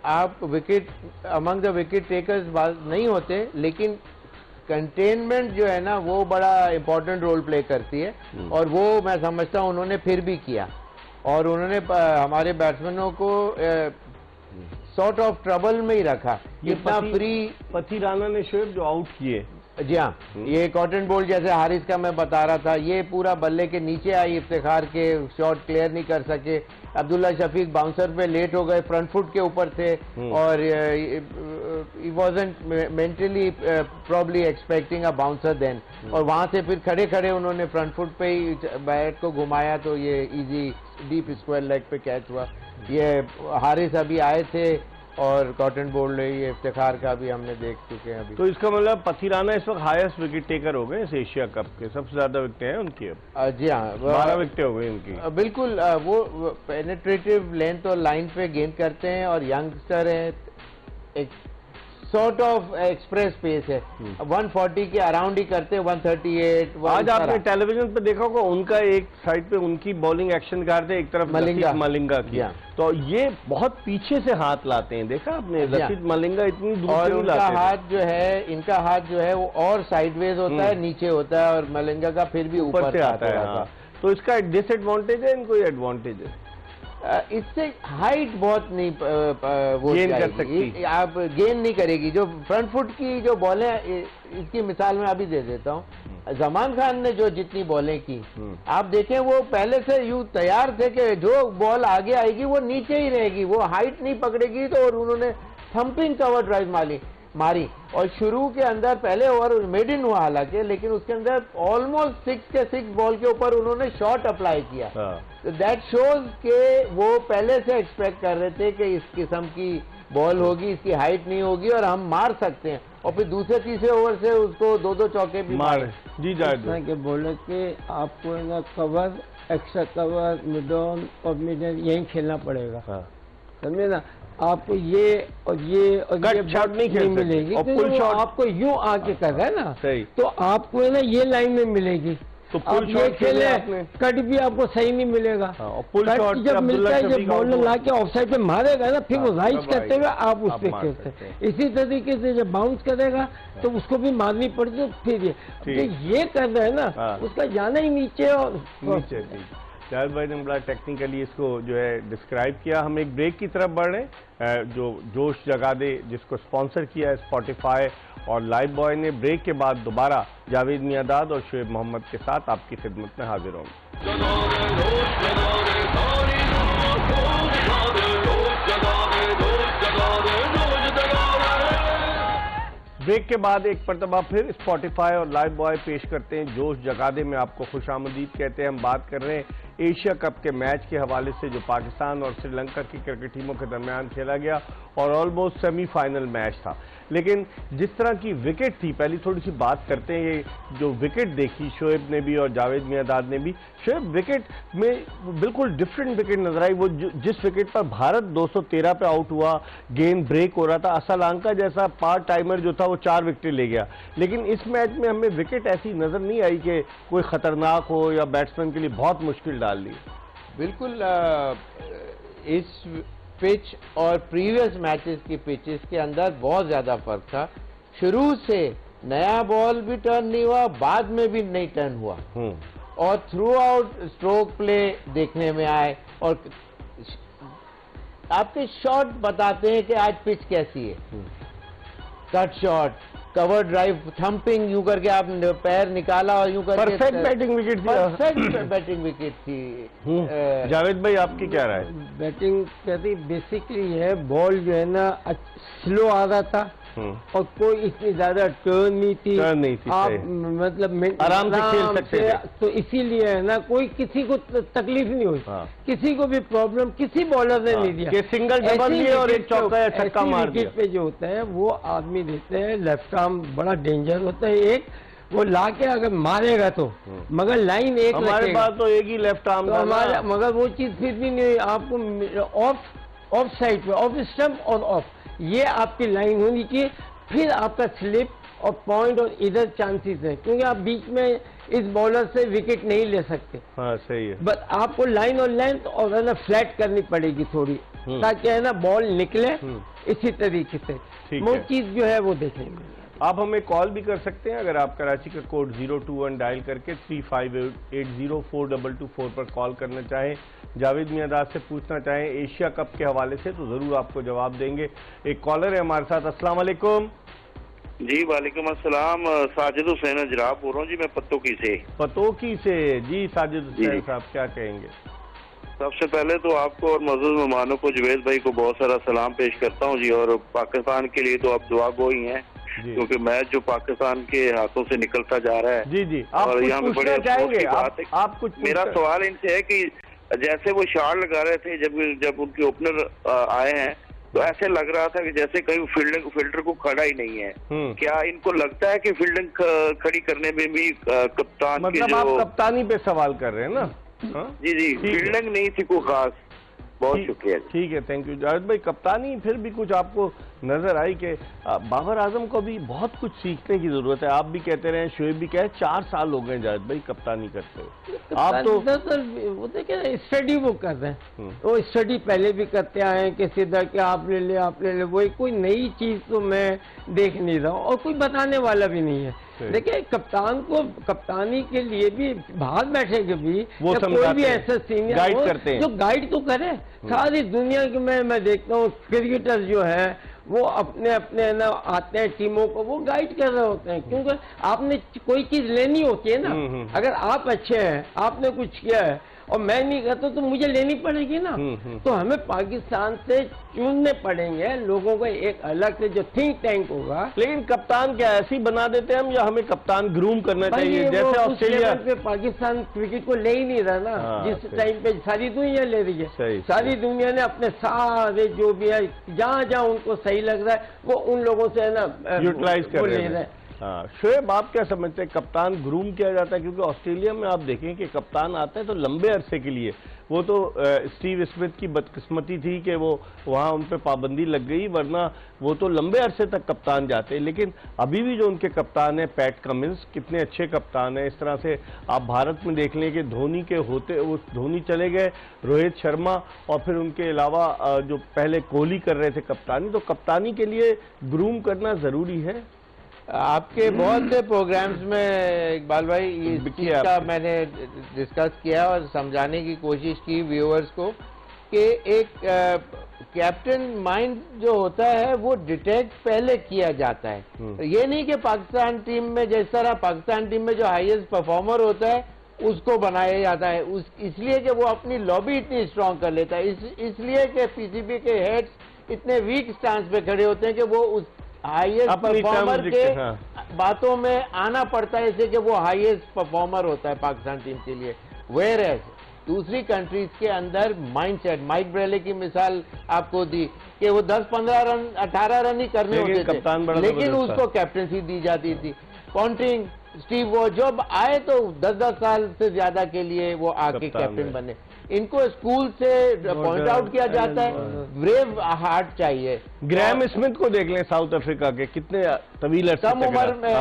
आप wicket among the wicket takers नहीं होते, लेकिन कंटेनमेंट जो है ना वो बड़ा इंपॉर्टेंट रोल प्ले करती है, और वो मैं समझता हूँ उन्होंने फिर भी किया, और उन्होंने हमारे बैट्समैनों को सॉर्ट ऑफ ट्रबल में ही रखा। इतना फ्री पथी राणा ने शोएब जो आउट किए, जी हाँ, ये कॉटन बोल्ट जैसे हारिस का मैं बता रहा था, ये पूरा बल्ले के नीचे आई, इफ्तिखार के शॉट क्लियर नहीं कर सके। अब्दुल्ला शफीक बाउंसर पे लेट हो गए, फ्रंट फुट के ऊपर थे, और he wasn't mentally probably expecting a bouncer then, और वहां से फिर खड़े खड़े उन्होंने फ्रंट फुट पे ही बैट को घुमाया, तो ये इजी डीप स्क्वायर लेग पे कैच हुआ। ये हारिस अभी आए थे, और कॉटन बोल्ट ये इफ्तिखार का भी हमने देख चुके हैं अभी। तो इसका मतलब पथी राणा इस वक्त हाईएस्ट विकेट टेकर हो गए इस एशिया कप के, सबसे ज्यादा विकेटें हैं उनकी अब। जी हाँ, 12 विकेटें हो गई उनकी। बिल्कुल, वो पेनिट्रेटिव लेंथ और लाइन पे गेंद करते हैं, और यंगस्टर है, एक सॉर्ट ऑफ एक्सप्रेस पेस है, 140 के अराउंड ही करते हैं, 138। आज आपने टेलीविजन पे देखा होगा, उनका एक साइड पे उनकी बॉलिंग एक्शन कर रहे, एक तरफ मलिंगा की, तो ये बहुत पीछे से हाथ लाते हैं, देखा आपने? लसित मलिंगा इतनी दूर और से उनका लाते हाथ जो है, इनका हाथ जो है वो और साइडवेज होता है, नीचे होता है, और मलिंगा का फिर भी ऊपर से आता है। हाँ। तो इसका डिसएडवांटेज है, इनको एडवांटेज है? इससे हाइट बहुत नहीं वो गेन कर सकती, आप गेन नहीं करेगी। जो फ्रंट फुट की जो बॉलें, इसकी मिसाल मैं अभी दे देता हूँ। जमान खान ने जो जितनी बॉलें की, आप देखें वो पहले से यूं तैयार थे कि जो बॉल आगे आएगी वो नीचे ही रहेगी, वो हाइट नहीं पकड़ेगी, तो और उन्होंने थंपिंग कवर ड्राइव मारी, और शुरू के अंदर पहले ओवर मेड इन हुआ हालांकि, लेकिन उसके अंदर ऑलमोस्ट 6 के 6 बॉल के ऊपर उन्होंने शॉट अप्लाई किया। तो दैट शोज के वो पहले से एक्सपेक्ट कर रहे थे कि इस किस्म की बॉल होगी, इसकी हाइट नहीं होगी और हम मार सकते हैं, और फिर दूसरे तीसरे ओवर से उसको 2-2 चौके भी मारे। जी जाए बोले कि आपको ना cover, extra cover, mid on और मिडल यही खेलना पड़ेगा, समझे ना? आपको ये और ये शॉट नहीं मिलेगी, और फुल शॉट आपको यूं आके कर रहा है ना, सही, तो आपको है ना ये लाइन में मिलेगी। तो फुल शॉट खेले कट भी आपको सही नहीं मिलेगा, और फुल शॉट जब मिलता है, जब बॉलर ला के ऑफसाइड पे मारेगा ना, फिर वो राइज करते हुए आप उस पे खेलते हैं। इसी तरीके से जब बाउंस करेगा तो उसको भी मारनी पड़ती है, फिर ये कर रहे हैं ना, उसका जाना ही नीचे और नीचे। जावेद भाई ने बड़ा टेक्निकली इसको जो है डिस्क्राइब किया। हम एक ब्रेक की तरफ बढ़ रहे हैं, जो जोश जगा दे जिसको स्पॉन्सर किया है स्पॉटिफाई और लाइव बॉय ने। ब्रेक के बाद दोबारा जावेद मियांदाद और शोएब मोहम्मद के साथ आपकी खिदमत में हाजिर होंगे। ब्रेक के बाद एक मरतबा फिर स्पॉटिफाई और लाइव बॉय पेश करते हैं जोश जगा दे में आपको खुशामदीद कहते हैं। हम बात कर रहे हैं एशिया कप के मैच के हवाले से जो पाकिस्तान और श्रीलंका की क्रिकेट टीमों के दरमियान खेला गया और ऑलमोस्ट सेमीफाइनल मैच था। लेकिन जिस तरह की विकेट थी, पहली थोड़ी सी बात करते हैं, ये जो विकेट देखी शोएब ने भी और जावेद मियांदाद ने भी। शोएब, विकेट में बिल्कुल डिफरेंट विकेट नजर आई। वो जिस विकेट पर भारत 213 पे आउट हुआ, गेंद ब्रेक हो रहा था, असलंका जैसा पार्ट टाइमर जो था वो 4 विकेटें ले गया। लेकिन इस मैच में हमें विकेट ऐसी नजर नहीं आई कि कोई खतरनाक हो या बैट्समैन के लिए बहुत मुश्किल डाल ली। बिल्कुल, इस पिच और प्रीवियस मैचेस की पिचेस के अंदर बहुत ज्यादा फर्क था। शुरू से नया बॉल भी टर्न नहीं हुआ, बाद में भी नहीं टर्न हुआ, और थ्रू आउट स्ट्रोक प्ले देखने में आए। और आपके शॉट बताते हैं कि आज पिच कैसी है। Cut shot, cover drive, thumping, यूं करके आप पैर निकाला और यूं करके परफेक्ट बैटिंग विकेट थी। परफेक्ट बैटिंग विकेट थी। जावेद भाई, आपकी क्या राय? बैटिंग कहती बेसिकली है, बॉल जो है ना स्लो आ रहा था और कोई इतनी ज्यादा टर्न नहीं थी, आप मतलब आराम से खेल सकते थे। तो इसीलिए है ना, कोई किसी को तकलीफ नहीं हुई, किसी को भी प्रॉब्लम किसी बॉलर ने नहीं दिया। सिंगल डबल दिए और एक चौका या छक्का मार दिया। विकेट पे जो होता है वो आदमी देते हैं, लेफ्ट आर्म बड़ा डेंजर होता है एक, वो लाके अगर मारेगा तो, मगर लाइन एक हमारे पास तो एक ही लेफ्ट आर्म तो हमारा, मगर वो चीज फिर भी नहीं, आपको ऑफ साइड पे, ऑफ स्टंप और ऑफ, ये आपकी लाइन होनी चाहिए, फिर आपका स्लिप और पॉइंट और इधर चांसेस है, क्योंकि आप बीच में इस बॉलर से विकेट नहीं ले सकते। हाँ सही है, बस आपको लाइन और लेंथ और है ना फ्लैट करनी पड़ेगी थोड़ी, ताकि है ना बॉल निकले इसी तरीके से, वो चीज जो है वो देखेंगे। आप हमें कॉल भी कर सकते हैं अगर आप कराची का कोड 021 डायल करके 35804224 पर कॉल करना चाहें, जावेद मियांदाद से पूछना चाहें एशिया कप के हवाले से, तो जरूर आपको जवाब देंगे। एक कॉलर है हमारे साथ। अस्सलाम वालेकुम। जी वालेकुम अस्सलाम, साजिद हुसैन अजराब बोल रहा हूँ जी, मैं पतोकी से। पतोकी से जी, साजिद हुसैन साहब क्या कहेंगे? सबसे पहले तो आपको और मौजूद मेहमानों को, जुवेद भाई को बहुत सारा सलाम पेश करता हूँ जी, और पाकिस्तान के लिए तो आप दुआ गो ही हैं, क्योंकि मैच जो पाकिस्तान के हाथों से निकलता जा रहा है। जी जी, आप और यहाँ पे बड़े अफसोस की बात है। आप कुछ मेरा सवाल इनसे है कि जैसे वो शार लगा रहे थे जब उनके ओपनर आए हैं, तो ऐसे लग रहा था कि जैसे कहीं फील्डर को खड़ा ही नहीं है। क्या इनको लगता है कि फील्डिंग खड़ी करने में भी कप्तान मतलब की जो, आप कप्तानी पे सवाल कर रहे हैं ना? जी जी, फील्डिंग नहीं थी कोई खास। बहुत शुक्रिया। ठीक है, थैंक यू जावेद भाई। कप्तानी फिर भी कुछ आपको नजर आई कि बाबर आजम को भी बहुत कुछ सीखने की जरूरत है। आप भी कहते रहे, शोएब भी कहे, 4 साल हो गए जावेद भाई कप्तानी करते हुए। आप तो वो देखिए स्टडी वो कर रहे हैं, वो स्टडी पहले भी करते आए हैं कि सीधा कि आप ले ले, वही कोई नई चीज तो मैं देख नहीं रहा हूँ, और कोई बताने वाला भी नहीं है। देखिए कप्तान को कप्तानी के लिए भी बाहर बैठेंगे भी, वो कोई भी ऐसा सीनियर गाइड करते हैं, जो गाइड तो करे। सारी दुनिया की मैं देखता हूँ क्रिकेटर जो है वो अपने अपने ना आते हैं टीमों को, वो गाइड कर रहे होते हैं, क्योंकि आपने कोई चीज लेनी होती है ना। अगर आप अच्छे हैं, आपने कुछ किया है और मैं नहीं करता, तो मुझे लेनी पड़ेगी ना। तो हमें पाकिस्तान से चुनने पड़ेंगे लोगों को, एक अलग से जो थिंक टैंक होगा। लेकिन कप्तान क्या ऐसे ही बना देते हैं हम, या हमें कप्तान ग्रूम करना चाहिए? जैसे ऑस्ट्रेलिया पे पाकिस्तान क्रिकेट को ले ही नहीं रहा ना, जिस टाइम पे सारी दुनिया ले रही है। सारी दुनिया ने अपने सारे जो भी है, जहाँ जहाँ उनको सही लग रहा है, वो उन लोगों से है ना यूटिलाइज कर रहे हैं। हाँ शोएब, आप क्या समझते हैं कप्तान ग्रूम किया जाता है? क्योंकि ऑस्ट्रेलिया में आप देखें कि कप्तान आते हैं तो लंबे अरसे के लिए, वो तो स्टीव स्मिथ की बदकिस्मती थी कि वो वहाँ उन पे पाबंदी लग गई, वरना वो तो लंबे अरसे तक कप्तान जाते। लेकिन अभी भी जो उनके कप्तान है पैट कमिंस, कितने अच्छे कप्तान है। इस तरह से आप भारत में देख लें कि धोनी के होते, वो धोनी चले गए, रोहित शर्मा, और फिर उनके अलावा जो पहले कोहली कर रहे थे कप्तानी। तो कप्तानी के लिए ग्रूम करना जरूरी है। आपके बहुत से प्रोग्राम्स में इकबाल भाई इस चीज का मैंने डिस्कस किया और समझाने की कोशिश की व्यूअर्स को कि एक कैप्टन माइंड जो होता है वो डिटेक्ट पहले किया जाता है। तो ये नहीं कि पाकिस्तान टीम में, जिस तरह पाकिस्तान टीम में जो हाईएस्ट परफॉर्मर होता है उसको बनाया जाता है, इसलिए कि वो अपनी लॉबी इतनी स्ट्रांग कर लेता है, इसलिए कि पीसीबी के हेड्स इतने वीक स्टांस पे खड़े होते हैं कि वो उस हाईएस्ट परफॉर्मर के बातों में आना पड़ता है, इससे कि वो हाईएस्ट परफॉर्मर होता है पाकिस्तान टीम के लिए। वेयर एज दूसरी कंट्रीज के अंदर माइंडसेट, माइक ब्रेले की मिसाल आपको दी कि वो 10-15 रन 18 रन ही करने होते थे, लेकिन उसको कैप्टनसी दी जाती थी। पॉन्टिंग, स्टीव वो जब आए तो 10-10 साल से ज्यादा के लिए वो आके कैप्टन बने। इनको स्कूल से पॉइंट आउट किया जाता है, ब्रेव हार्ट चाहिए। ग्रैम स्मिथ को देख लें, साउथ अफ्रीका के, कितने तवील कम उम्र में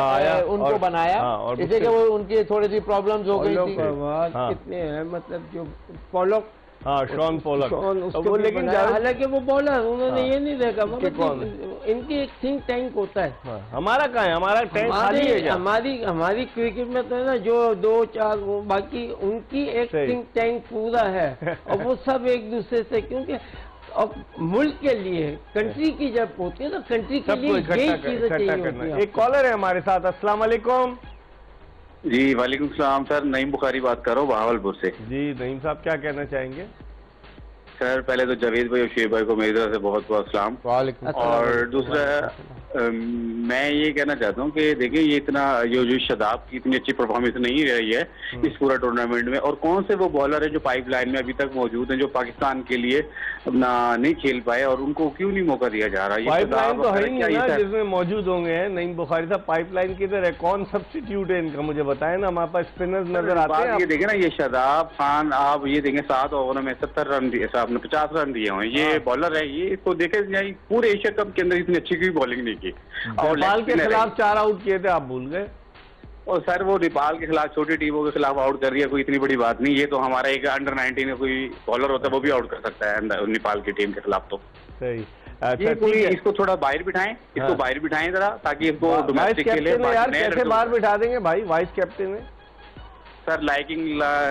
उनको बनाया, इससे कि वो उनकी थोड़ी सी प्रॉब्लम्स हो गई थी। कितने हैं मतलब जो पॉलक, हाँ शॉन पॉलक, वो लेकिन हालांकि वो बॉलर, उन्होंने ये नहीं देखा इनकी एक थिंक टैंक होता है। हमारा कहाँ है? हमारा टैंक खाली है क्या? हमारी क्रिकेट में तो है ना जो 2-4 वो, बाकी उनकी एक थिंक टैंक पूरा है, और वो सब एक दूसरे से, क्योंकि अब मुल्क के लिए, कंट्री की जब होती है तो कंट्री के लिए यही चीजें चाहिए। एक कॉलर है हमारे साथ। अस्सलाम वालेकुम। जी वालेकुम सलाम सर, नईम बुखारी बात कर रहा हूँ बहावलपुर से। जी नईम साहब, क्या कहना चाहेंगे? सर पहले तो जावेद भाई और शेख भाई को मेरी तरफ से बहुत बहुत सलाम। और दूसरा मैं ये कहना चाहता हूँ कि देखिए ये इतना जो शादाब की इतनी अच्छी परफॉर्मेंस नहीं रही है इस पूरा टूर्नामेंट में, और कौन से वो बॉलर है जो पाइपलाइन में अभी तक मौजूद हैं जो पाकिस्तान के लिए अपना नहीं खेल पाए और उनको क्यों नहीं मौका दिया जा रहा? ये पाइपलाइन तो है ही नहीं ना जिसमें मौजूद होंगे हैं। नईम बुखारी साहब पाइपलाइन किधर है, कौन सब्स्टिट्यूट है इनका, मुझे बताएं ना। हमारे पास स्पिनर्स नजर आते हैं। ये देखें ना, ये शादाब खान आप ये देखें 7 ओवर में 70 रन दिए, आपने 50 रन दिए हुए। ये बॉलर है, ये तो देखे पूरे एशिया कप के अंदर इतनी अच्छी कोई बॉलिंग नहीं की। और नेपाल के खिलाफ 4 आउट किए थे, आप भूल गए। और सर वो नेपाल के खिलाफ छोटी टीमों के खिलाफ आउट कर रही है, कोई इतनी बड़ी बात नहीं। ये तो हमारा एक अंडर 19 में कोई बॉलर होता है वो भी आउट कर सकता है नेपाल की टीम के खिलाफ। तो सही, इसको थोड़ा बाहर बिठाएं, इसको बाहर बिठाएं जरा, ताकि इसको डोमेस्टिक के लिए कैसे बाहर बिठा देंगे भाई वाइस कैप्टन में? सर लाइकिंग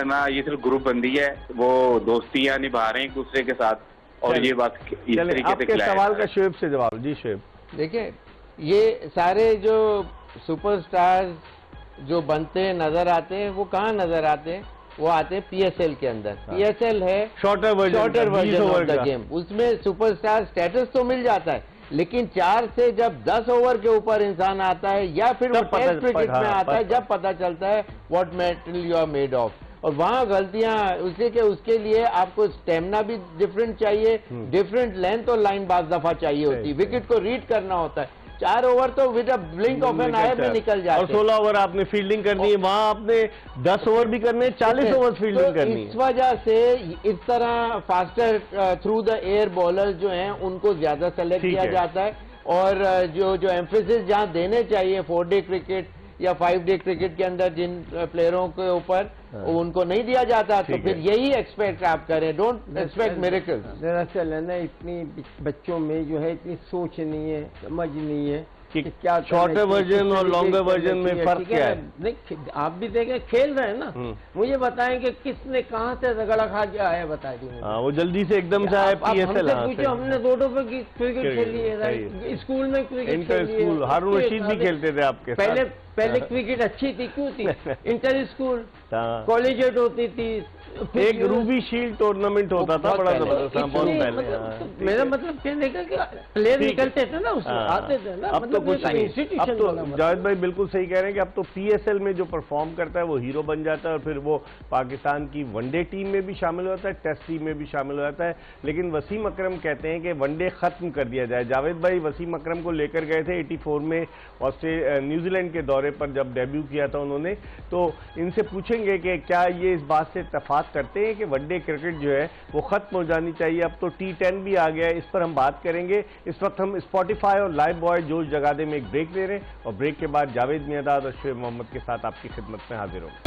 ना, ये सिर्फ ग्रुप बंदी है, वो दोस्तियां निभा रहे हैं एक दूसरे के साथ, और ये बात इस तरीके से। सवाल का शुएब से जवाब। जी शुएब। देखिए ये सारे जो सुपरस्टार्स जो बनते नजर आते हैं वो कहाँ नजर आते हैं? वो आते हैं पीएसएल के अंदर। पीएसएल है shorter version of the game, उसमें सुपरस्टार स्टेटस तो मिल जाता है, लेकिन 4 से जब 10 ओवर के ऊपर इंसान आता है या फिर वो टेस्ट क्रिकेट में आता है, जब पता चलता है what metal you are made of. और वहाँ गलतियां उसके लिए आपको स्टेमिना भी डिफरेंट चाहिए, डिफरेंट लेंथ और लाइन बाज दफा चाहिए होती है, विकेट को रीड करना होता है। 4 ओवर तो with a blink of an eye में निकल जाते हैं। और 16 ओवर आपने फील्डिंग करनी है, वहां आपने 10 ओवर भी करने, 40 ओवर फील्डिंग करनी है। इस वजह से इस तरह faster through the air bowler जो हैं उनको ज्यादा सेलेक्ट किया जाता है, और जो एम्फेसिस जहां देने चाहिए 4 डे क्रिकेट या 5 डे क्रिकेट के अंदर जिन प्लेयरों के ऊपर उनको नहीं दिया जाता। तो फिर यही एक्सपेक्ट आप करें, डोंट एक्सपेक्ट मिरेकल्स। दरअसल है ना, इतनी बच्चों में जो है इतनी सोच नहीं है, समझ नहीं है कि क्या शॉर्टर वर्जन और लॉन्गर वर्जन में फर्क क्या है। नहीं आप भी देखें, खेल रहे हैं ना, मुझे बताएं कि किसने कहाँ से रगड़ा खा के आया, बता दीजिए। वो जल्दी से एकदम से आया पीएसएल। पूछो, हमने रोडों पर क्रिकेट खेली है, स्कूल में क्रिकेट खेली है, हारून रशीद भी खेलते थे आपके पहले क्रिकेट अच्छी थी, क्यों थी? इंटर स्कूल कॉलेजिएट होती थी, एक रूबी शील्ड टूर्नामेंट होता था बड़ा जबरदस्त, बहुत पहले। मेरा मतलब कहने का कि प्लेयर निकलते थे ना उसमें, आते थे ना। अब तो कुछ नहीं। अब तो जावेद भाई बिल्कुल सही कह रहे हैं कि अब तो पीएसएल में जो परफॉर्म करता है वो हीरो बन जाता है, और फिर वो पाकिस्तान की वनडे टीम में भी शामिल हो जाता है, टेस्ट टीम में भी शामिल हो जाता है। लेकिन वसीम अकरम कहते हैं कि वनडे खत्म कर दिया जाए। जावेद भाई वसीम अकरम को लेकर गए थे 84 में न्यूजीलैंड के दौरे पर, जब डेब्यू किया था उन्होंने। तो इनसे पूछेंगे कि क्या ये इस बात से इत्तेफाक करते हैं कि वनडे क्रिकेट जो है वो खत्म हो जानी चाहिए। अब तो T10 भी आ गया है, इस पर हम बात करेंगे। इस वक्त हम स्पॉटिफाई और लाइव बॉय जोश जगादे में एक ब्रेक ले रहे हैं, और ब्रेक के बाद जावेद मियादाद और शुएब मोहम्मद के साथ आपकी खिदमत में हाजिर होंगे।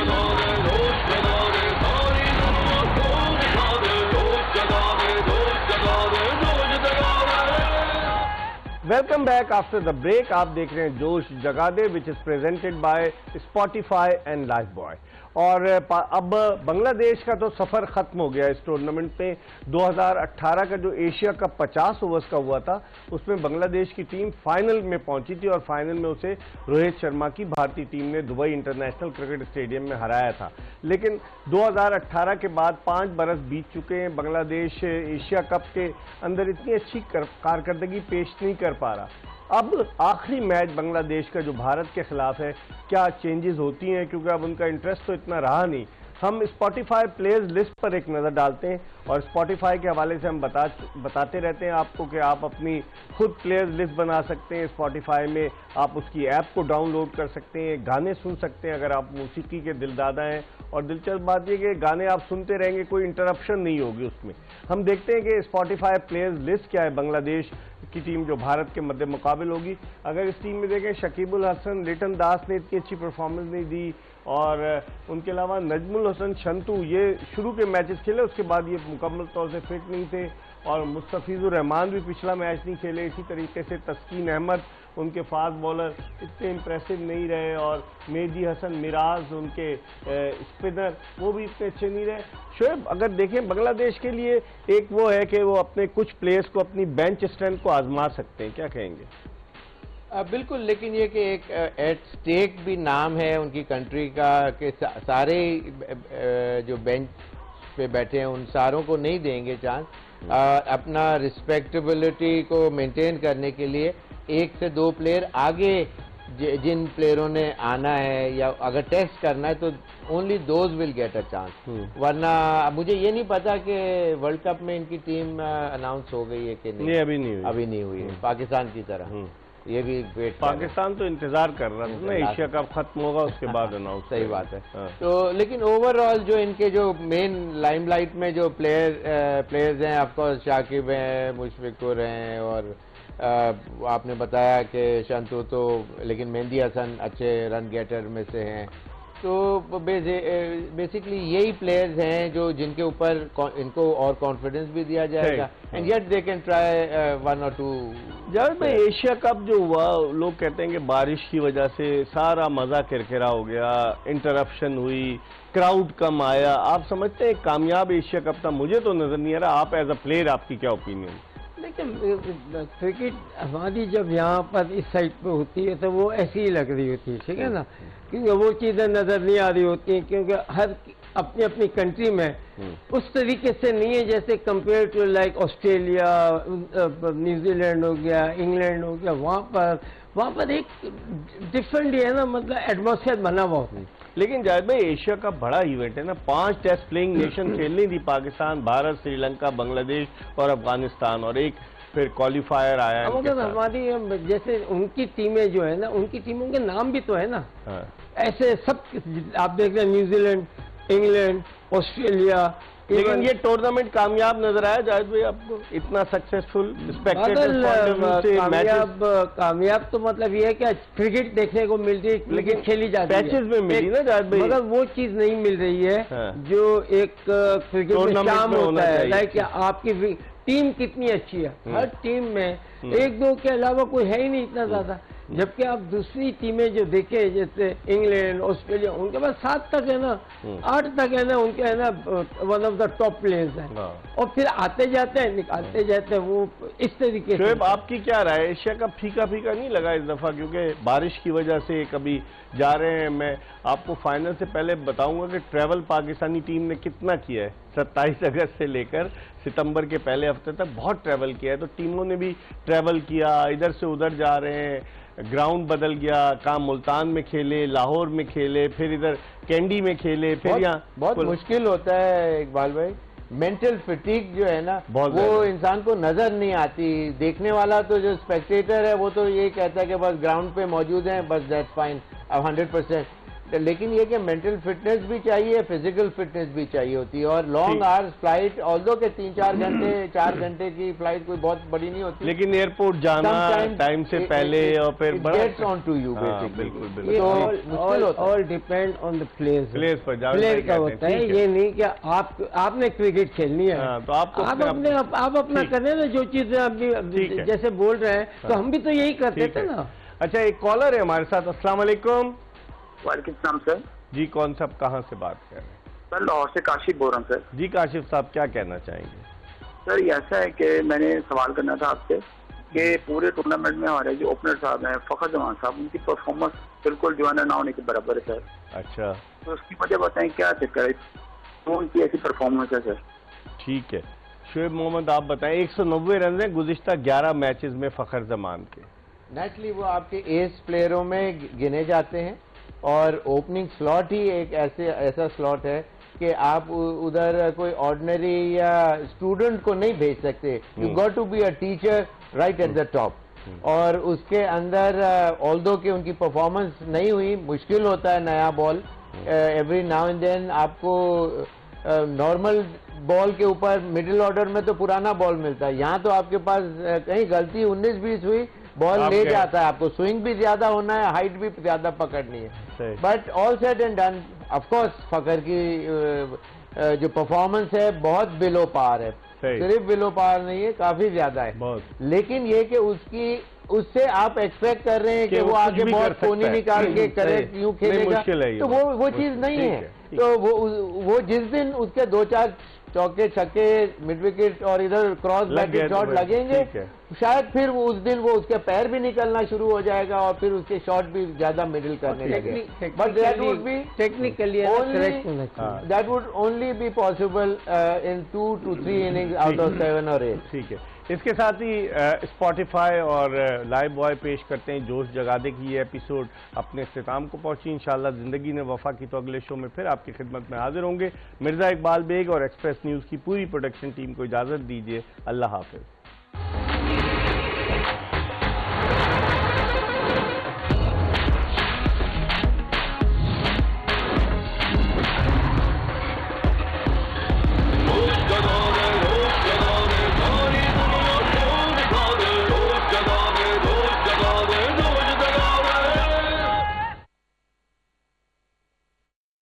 Welcome back after the break. आप देख रहे हैं Josh Jagade, which is presented by Spotify and live boy. और अब बांग्लादेश का तो सफर खत्म हो गया इस टूर्नामेंट में। 2018 का जो एशिया कप 50 ओवर्स का हुआ था, उसमें बांग्लादेश की टीम फाइनल में पहुंची थी, और फाइनल में उसे रोहित शर्मा की भारतीय टीम ने दुबई इंटरनेशनल क्रिकेट स्टेडियम में हराया था। लेकिन 2018 के बाद 5 बरस बीत चुके हैं, बांग्लादेश एशिया कप के अंदर इतनी अच्छी कारकर्दगी पेश नहीं कर पा रहा। अब आखिरी मैच बांग्लादेश का जो भारत के खिलाफ है, क्या चेंजेस होती हैं, क्योंकि अब उनका इंटरेस्ट तो इतना रहा नहीं। हम स्पॉटिफाई प्लेयर्स लिस्ट पर एक नज़र डालते हैं, और स्पॉटिफाई के हवाले से हम बताते रहते हैं आपको कि आप अपनी खुद प्लेयर्स लिस्ट बना सकते हैं। स्पॉटिफाई में आप उसकी ऐप को डाउनलोड कर सकते हैं, गाने सुन सकते हैं अगर आप मौसीकी के दिलदादा हैं। और दिलचस्प बात यह कि गाने आप सुनते रहेंगे, कोई इंटरप्शन नहीं होगी उसमें। हम देखते हैं कि स्पॉटिफाई प्लेयर्स लिस्ट क्या है बांग्लादेश की टीम जो भारत के मध्य मुकाबिल होगी। अगर इस टीम में देखें, शकीबुल हसन, लिटन दास ने इतनी अच्छी परफॉर्मेंस नहीं दी, और उनके अलावा नजमुल हसन शंतु ये शुरू के मैचेस खेले, उसके बाद ये मुकम्मल तौर से फिट नहीं थे। और मुस्तफिजुर रहमान भी पिछला मैच नहीं खेले। इसी तरीके से तस्कीन अहमद, उनके फास्ट बॉलर इतने इंप्रेसिव नहीं रहे, और मेहदी हसन मिराज उनके स्पिनर वो भी इतने अच्छे नहीं रहे। शुएब, अगर देखें बांग्लादेश के लिए एक वो है कि वो अपने कुछ प्लेयर्स को अपनी बेंच स्ट्रेंथ को आजमा सकते हैं, क्या कहेंगे? बिल्कुल, लेकिन ये कि एक एट स्टेक भी नाम है उनकी कंट्री का, कि सारे जो बेंच पे बैठे हैं उन सारों को नहीं देंगे चांस। अपना रिस्पेक्टेबिलिटी को मेंटेन करने के लिए 1 से 2 प्लेयर आगे जिन प्लेयरों ने आना है या अगर टेस्ट करना है तो only those will get a chance. वरना मुझे ये नहीं पता कि वर्ल्ड कप में इनकी टीम अनाउंस हो गई है कि नहीं। अभी नहीं हुई है पाकिस्तान की तरह। ये भी वेट, पाकिस्तान तो इंतजार कर रहा था ना, एशिया कप खत्म होगा उसके बाद अनाउंस। सही बात है। तो लेकिन ओवरऑल जो इनके जो मेन लाइमलाइट में जो प्लेयर्स हैं, ऑफकोर्स शाकिब हैं, मुशफिकुर हैं, और आपने बताया कि शंतु तो, लेकिन मेहंदी हसन अच्छे रन गेटर में से हैं। तो बेसिकली यही प्लेयर्स हैं जो जिनके ऊपर इनको और कॉन्फिडेंस भी दिया जाएगा, and yet they can try 1 और 2। जब में एशिया कप जो हुआ, लोग कहते हैं कि बारिश की वजह से सारा मजा किरकिरा हो गया, इंटरप्शन हुई, क्राउड कम आया। आप समझते हैं कामयाब एशिया कप था? मुझे तो नजर नहीं आ रहा। आप एज अ प्लेयर आपकी क्या ओपिनियन? देखिए, क्रिकेट हमारी जब यहाँ पर इस साइड पे होती है तो वो ऐसी ही लग रही होती है, ठीक है ना, क्योंकि वो चीज़ें नज़र नहीं आ रही होती हैं, क्योंकि हर अपनी अपनी कंट्री में उस तरीके से नहीं है जैसे compare to like Australia, New Zealand हो गया, इंग्लैंड हो गया। वहाँ पर एक डिफरेंट है ना, मतलब एटमॉस्फेयर बना हुआ होता है। लेकिन जाहिद भाई, एशिया का बड़ा इवेंट है ना, 5 टेस्ट प्लेइंग नेशन खेलनी थी, पाकिस्तान, भारत, श्रीलंका, बांग्लादेश और अफगानिस्तान, और एक फिर क्वालिफायर आया। मगर हमारी जैसे उनकी टीमें जो है ना, उनकी टीमों के नाम भी तो है ना। ऐसे सब आप देख रहे हैं, न्यूजीलैंड, इंग्लैंड, ऑस्ट्रेलिया। लेकिन ये टूर्नामेंट कामयाब नजर आया जाहिद भाई आपको? इतना सक्सेसफुल कामयाब तो मतलब ये है कि क्रिकेट देखने को मिल रही है, लेकिन खेली जाती है, मैचेस में मिली ना जाहिद भाई, मगर वो चीज नहीं मिल रही है जो एक क्रिकेट में शाम होता है। लाइक आपकी टीम कितनी अच्छी है, हर टीम में 1-2 के अलावा कोई है ही नहीं इतना ज्यादा। जबकि आप दूसरी टीमें जो देखे, जैसे इंग्लैंड, ऑस्ट्रेलिया, उनके पास 7 तक है ना, 8 तक है ना, उनके है ना one of the top players हैं, और फिर आते जाते हैं, निकालते जाते हैं, वो इस तरीके से। आपकी क्या राय? एशिया का फीका फीका नहीं लगा इस दफा? क्योंकि बारिश की वजह से कभी जा रहे हैं। मैं आपको फाइनल से पहले बताऊंगा कि ट्रैवल पाकिस्तानी टीम ने कितना किया है। 27 अगस्त से लेकर सितंबर के पहले हफ्ते तक बहुत ट्रैवल किया है, तो टीमों ने भी ट्रैवल किया, इधर से उधर जा रहे हैं, ग्राउंड बदल गया, काम मुल्तान में खेले, लाहौर में खेले, फिर इधर कैंडी में खेले, फिर यहाँ बहुत मुश्किल होता है इकबाल भाई। मेंटल फिटीक जो है ना, वो इंसान को नजर नहीं आती। देखने वाला तो जो स्पेक्टेटर है वो तो ये कहता है कि बस ग्राउंड पे मौजूद हैं, बस दैट्स फाइन, अब 100%। लेकिन ये कि मेंटल फिटनेस भी चाहिए, फिजिकल फिटनेस भी चाहिए होती है, और लॉन्ग आवर्स फ्लाइट, ऑल्दो के 3-4 घंटे 4 घंटे की फ्लाइट कोई बहुत बड़ी नहीं होती, लेकिन एयरपोर्ट जाना टाइम से पहले और फिर gets on to you basically. बिल्कुल, all depend on the players पर, प्लेयर का होता है। ये नहीं कि आपने क्रिकेट खेलनी है तो आप अपना करें ना, जो चीजें आप जैसे बोल रहे हैं, तो हम भी तो यही करते थे ना। अच्छा, एक कॉलर है हमारे साथ। अस्सलाम वालेकुम। वालेकुम सलाम सर। जी, कौन साहब, कहाँ से बात कर रहे हैं? सर, लाहौर से काशिफ बोल रहा हूँ सर। जी काशिफ साहब, क्या कहना चाहेंगे? सर, ये ऐसा है कि मैंने सवाल करना था आपसे कि पूरे टूर्नामेंट में हमारे जो ओपनर साहब हैं, फखर जमान साहब, उनकी परफॉर्मेंस बिल्कुल जो है ना होने के बराबर है सर। अच्छा, तो उसकी वजह बताएं, क्या चक्कर है, तो उनकी ऐसी परफॉर्मेंस है सर? ठीक है, शुएब मोहम्मद आप बताएं। 190 रन है गुज़िश्ता 11 मैचेस में फखर जमान के। नेचुरली वो आपके एस प्लेयरों में गिने जाते हैं, और ओपनिंग स्लॉट ही एक ऐसा स्लॉट है कि आप उधर कोई ऑर्डिनरी या स्टूडेंट को नहीं भेज सकते। You got to be a teacher right at the top. और उसके अंदर ऑल्दो कि उनकी परफॉर्मेंस नहीं हुई, मुश्किल होता है नया ball, every now and then आपको नॉर्मल बॉल के ऊपर मिडिल ऑर्डर में तो पुराना बॉल मिलता है, यहाँ तो आपके पास कहीं गलती 19-20 हुई, बॉल ले जाता है, आपको स्विंग भी ज्यादा होना है, हाइट भी ज्यादा पकड़नी है। But all set and done, of course Fakhar की जो परफॉर्मेंस है बहुत बिलो पार है, सिर्फ बिलो पार नहीं है, काफी ज्यादा है। लेकिन ये कि उससे आप एक्सपेक्ट कर रहे हैं कि वो आगे बहुत कोनी निकाल के करे, यूं खेलेगा, तो वो चीज नहीं है। तो वो जिस दिन उसके 2-4 चौके छक्के मिड विकेट और इधर क्रॉस बैटिंग शॉट लगेंगे, शायद फिर उस दिन वो उसके पैर भी निकलना शुरू हो जाएगा और फिर उसके शॉट भी ज्यादा मिडिल करने लगे। But that would be technically that would only be possible in 2 to 3 innings out of 7 or 8। ठीक है, इसके साथ ही स्पॉटिफाई और लाइव बॉय पेश करते हैं जोश जगा दे की ये एपिसोड अपने इख्तिताम को पहुंची। इंशाल्लाह जिंदगी ने वफा की तो अगले शो में फिर आपकी खिदमत में हाजिर होंगे। मिर्जा इकबाल बेग और एक्सप्रेस न्यूज़ की पूरी प्रोडक्शन टीम को इजाज़त दीजिए। अल्लाह हाफिज।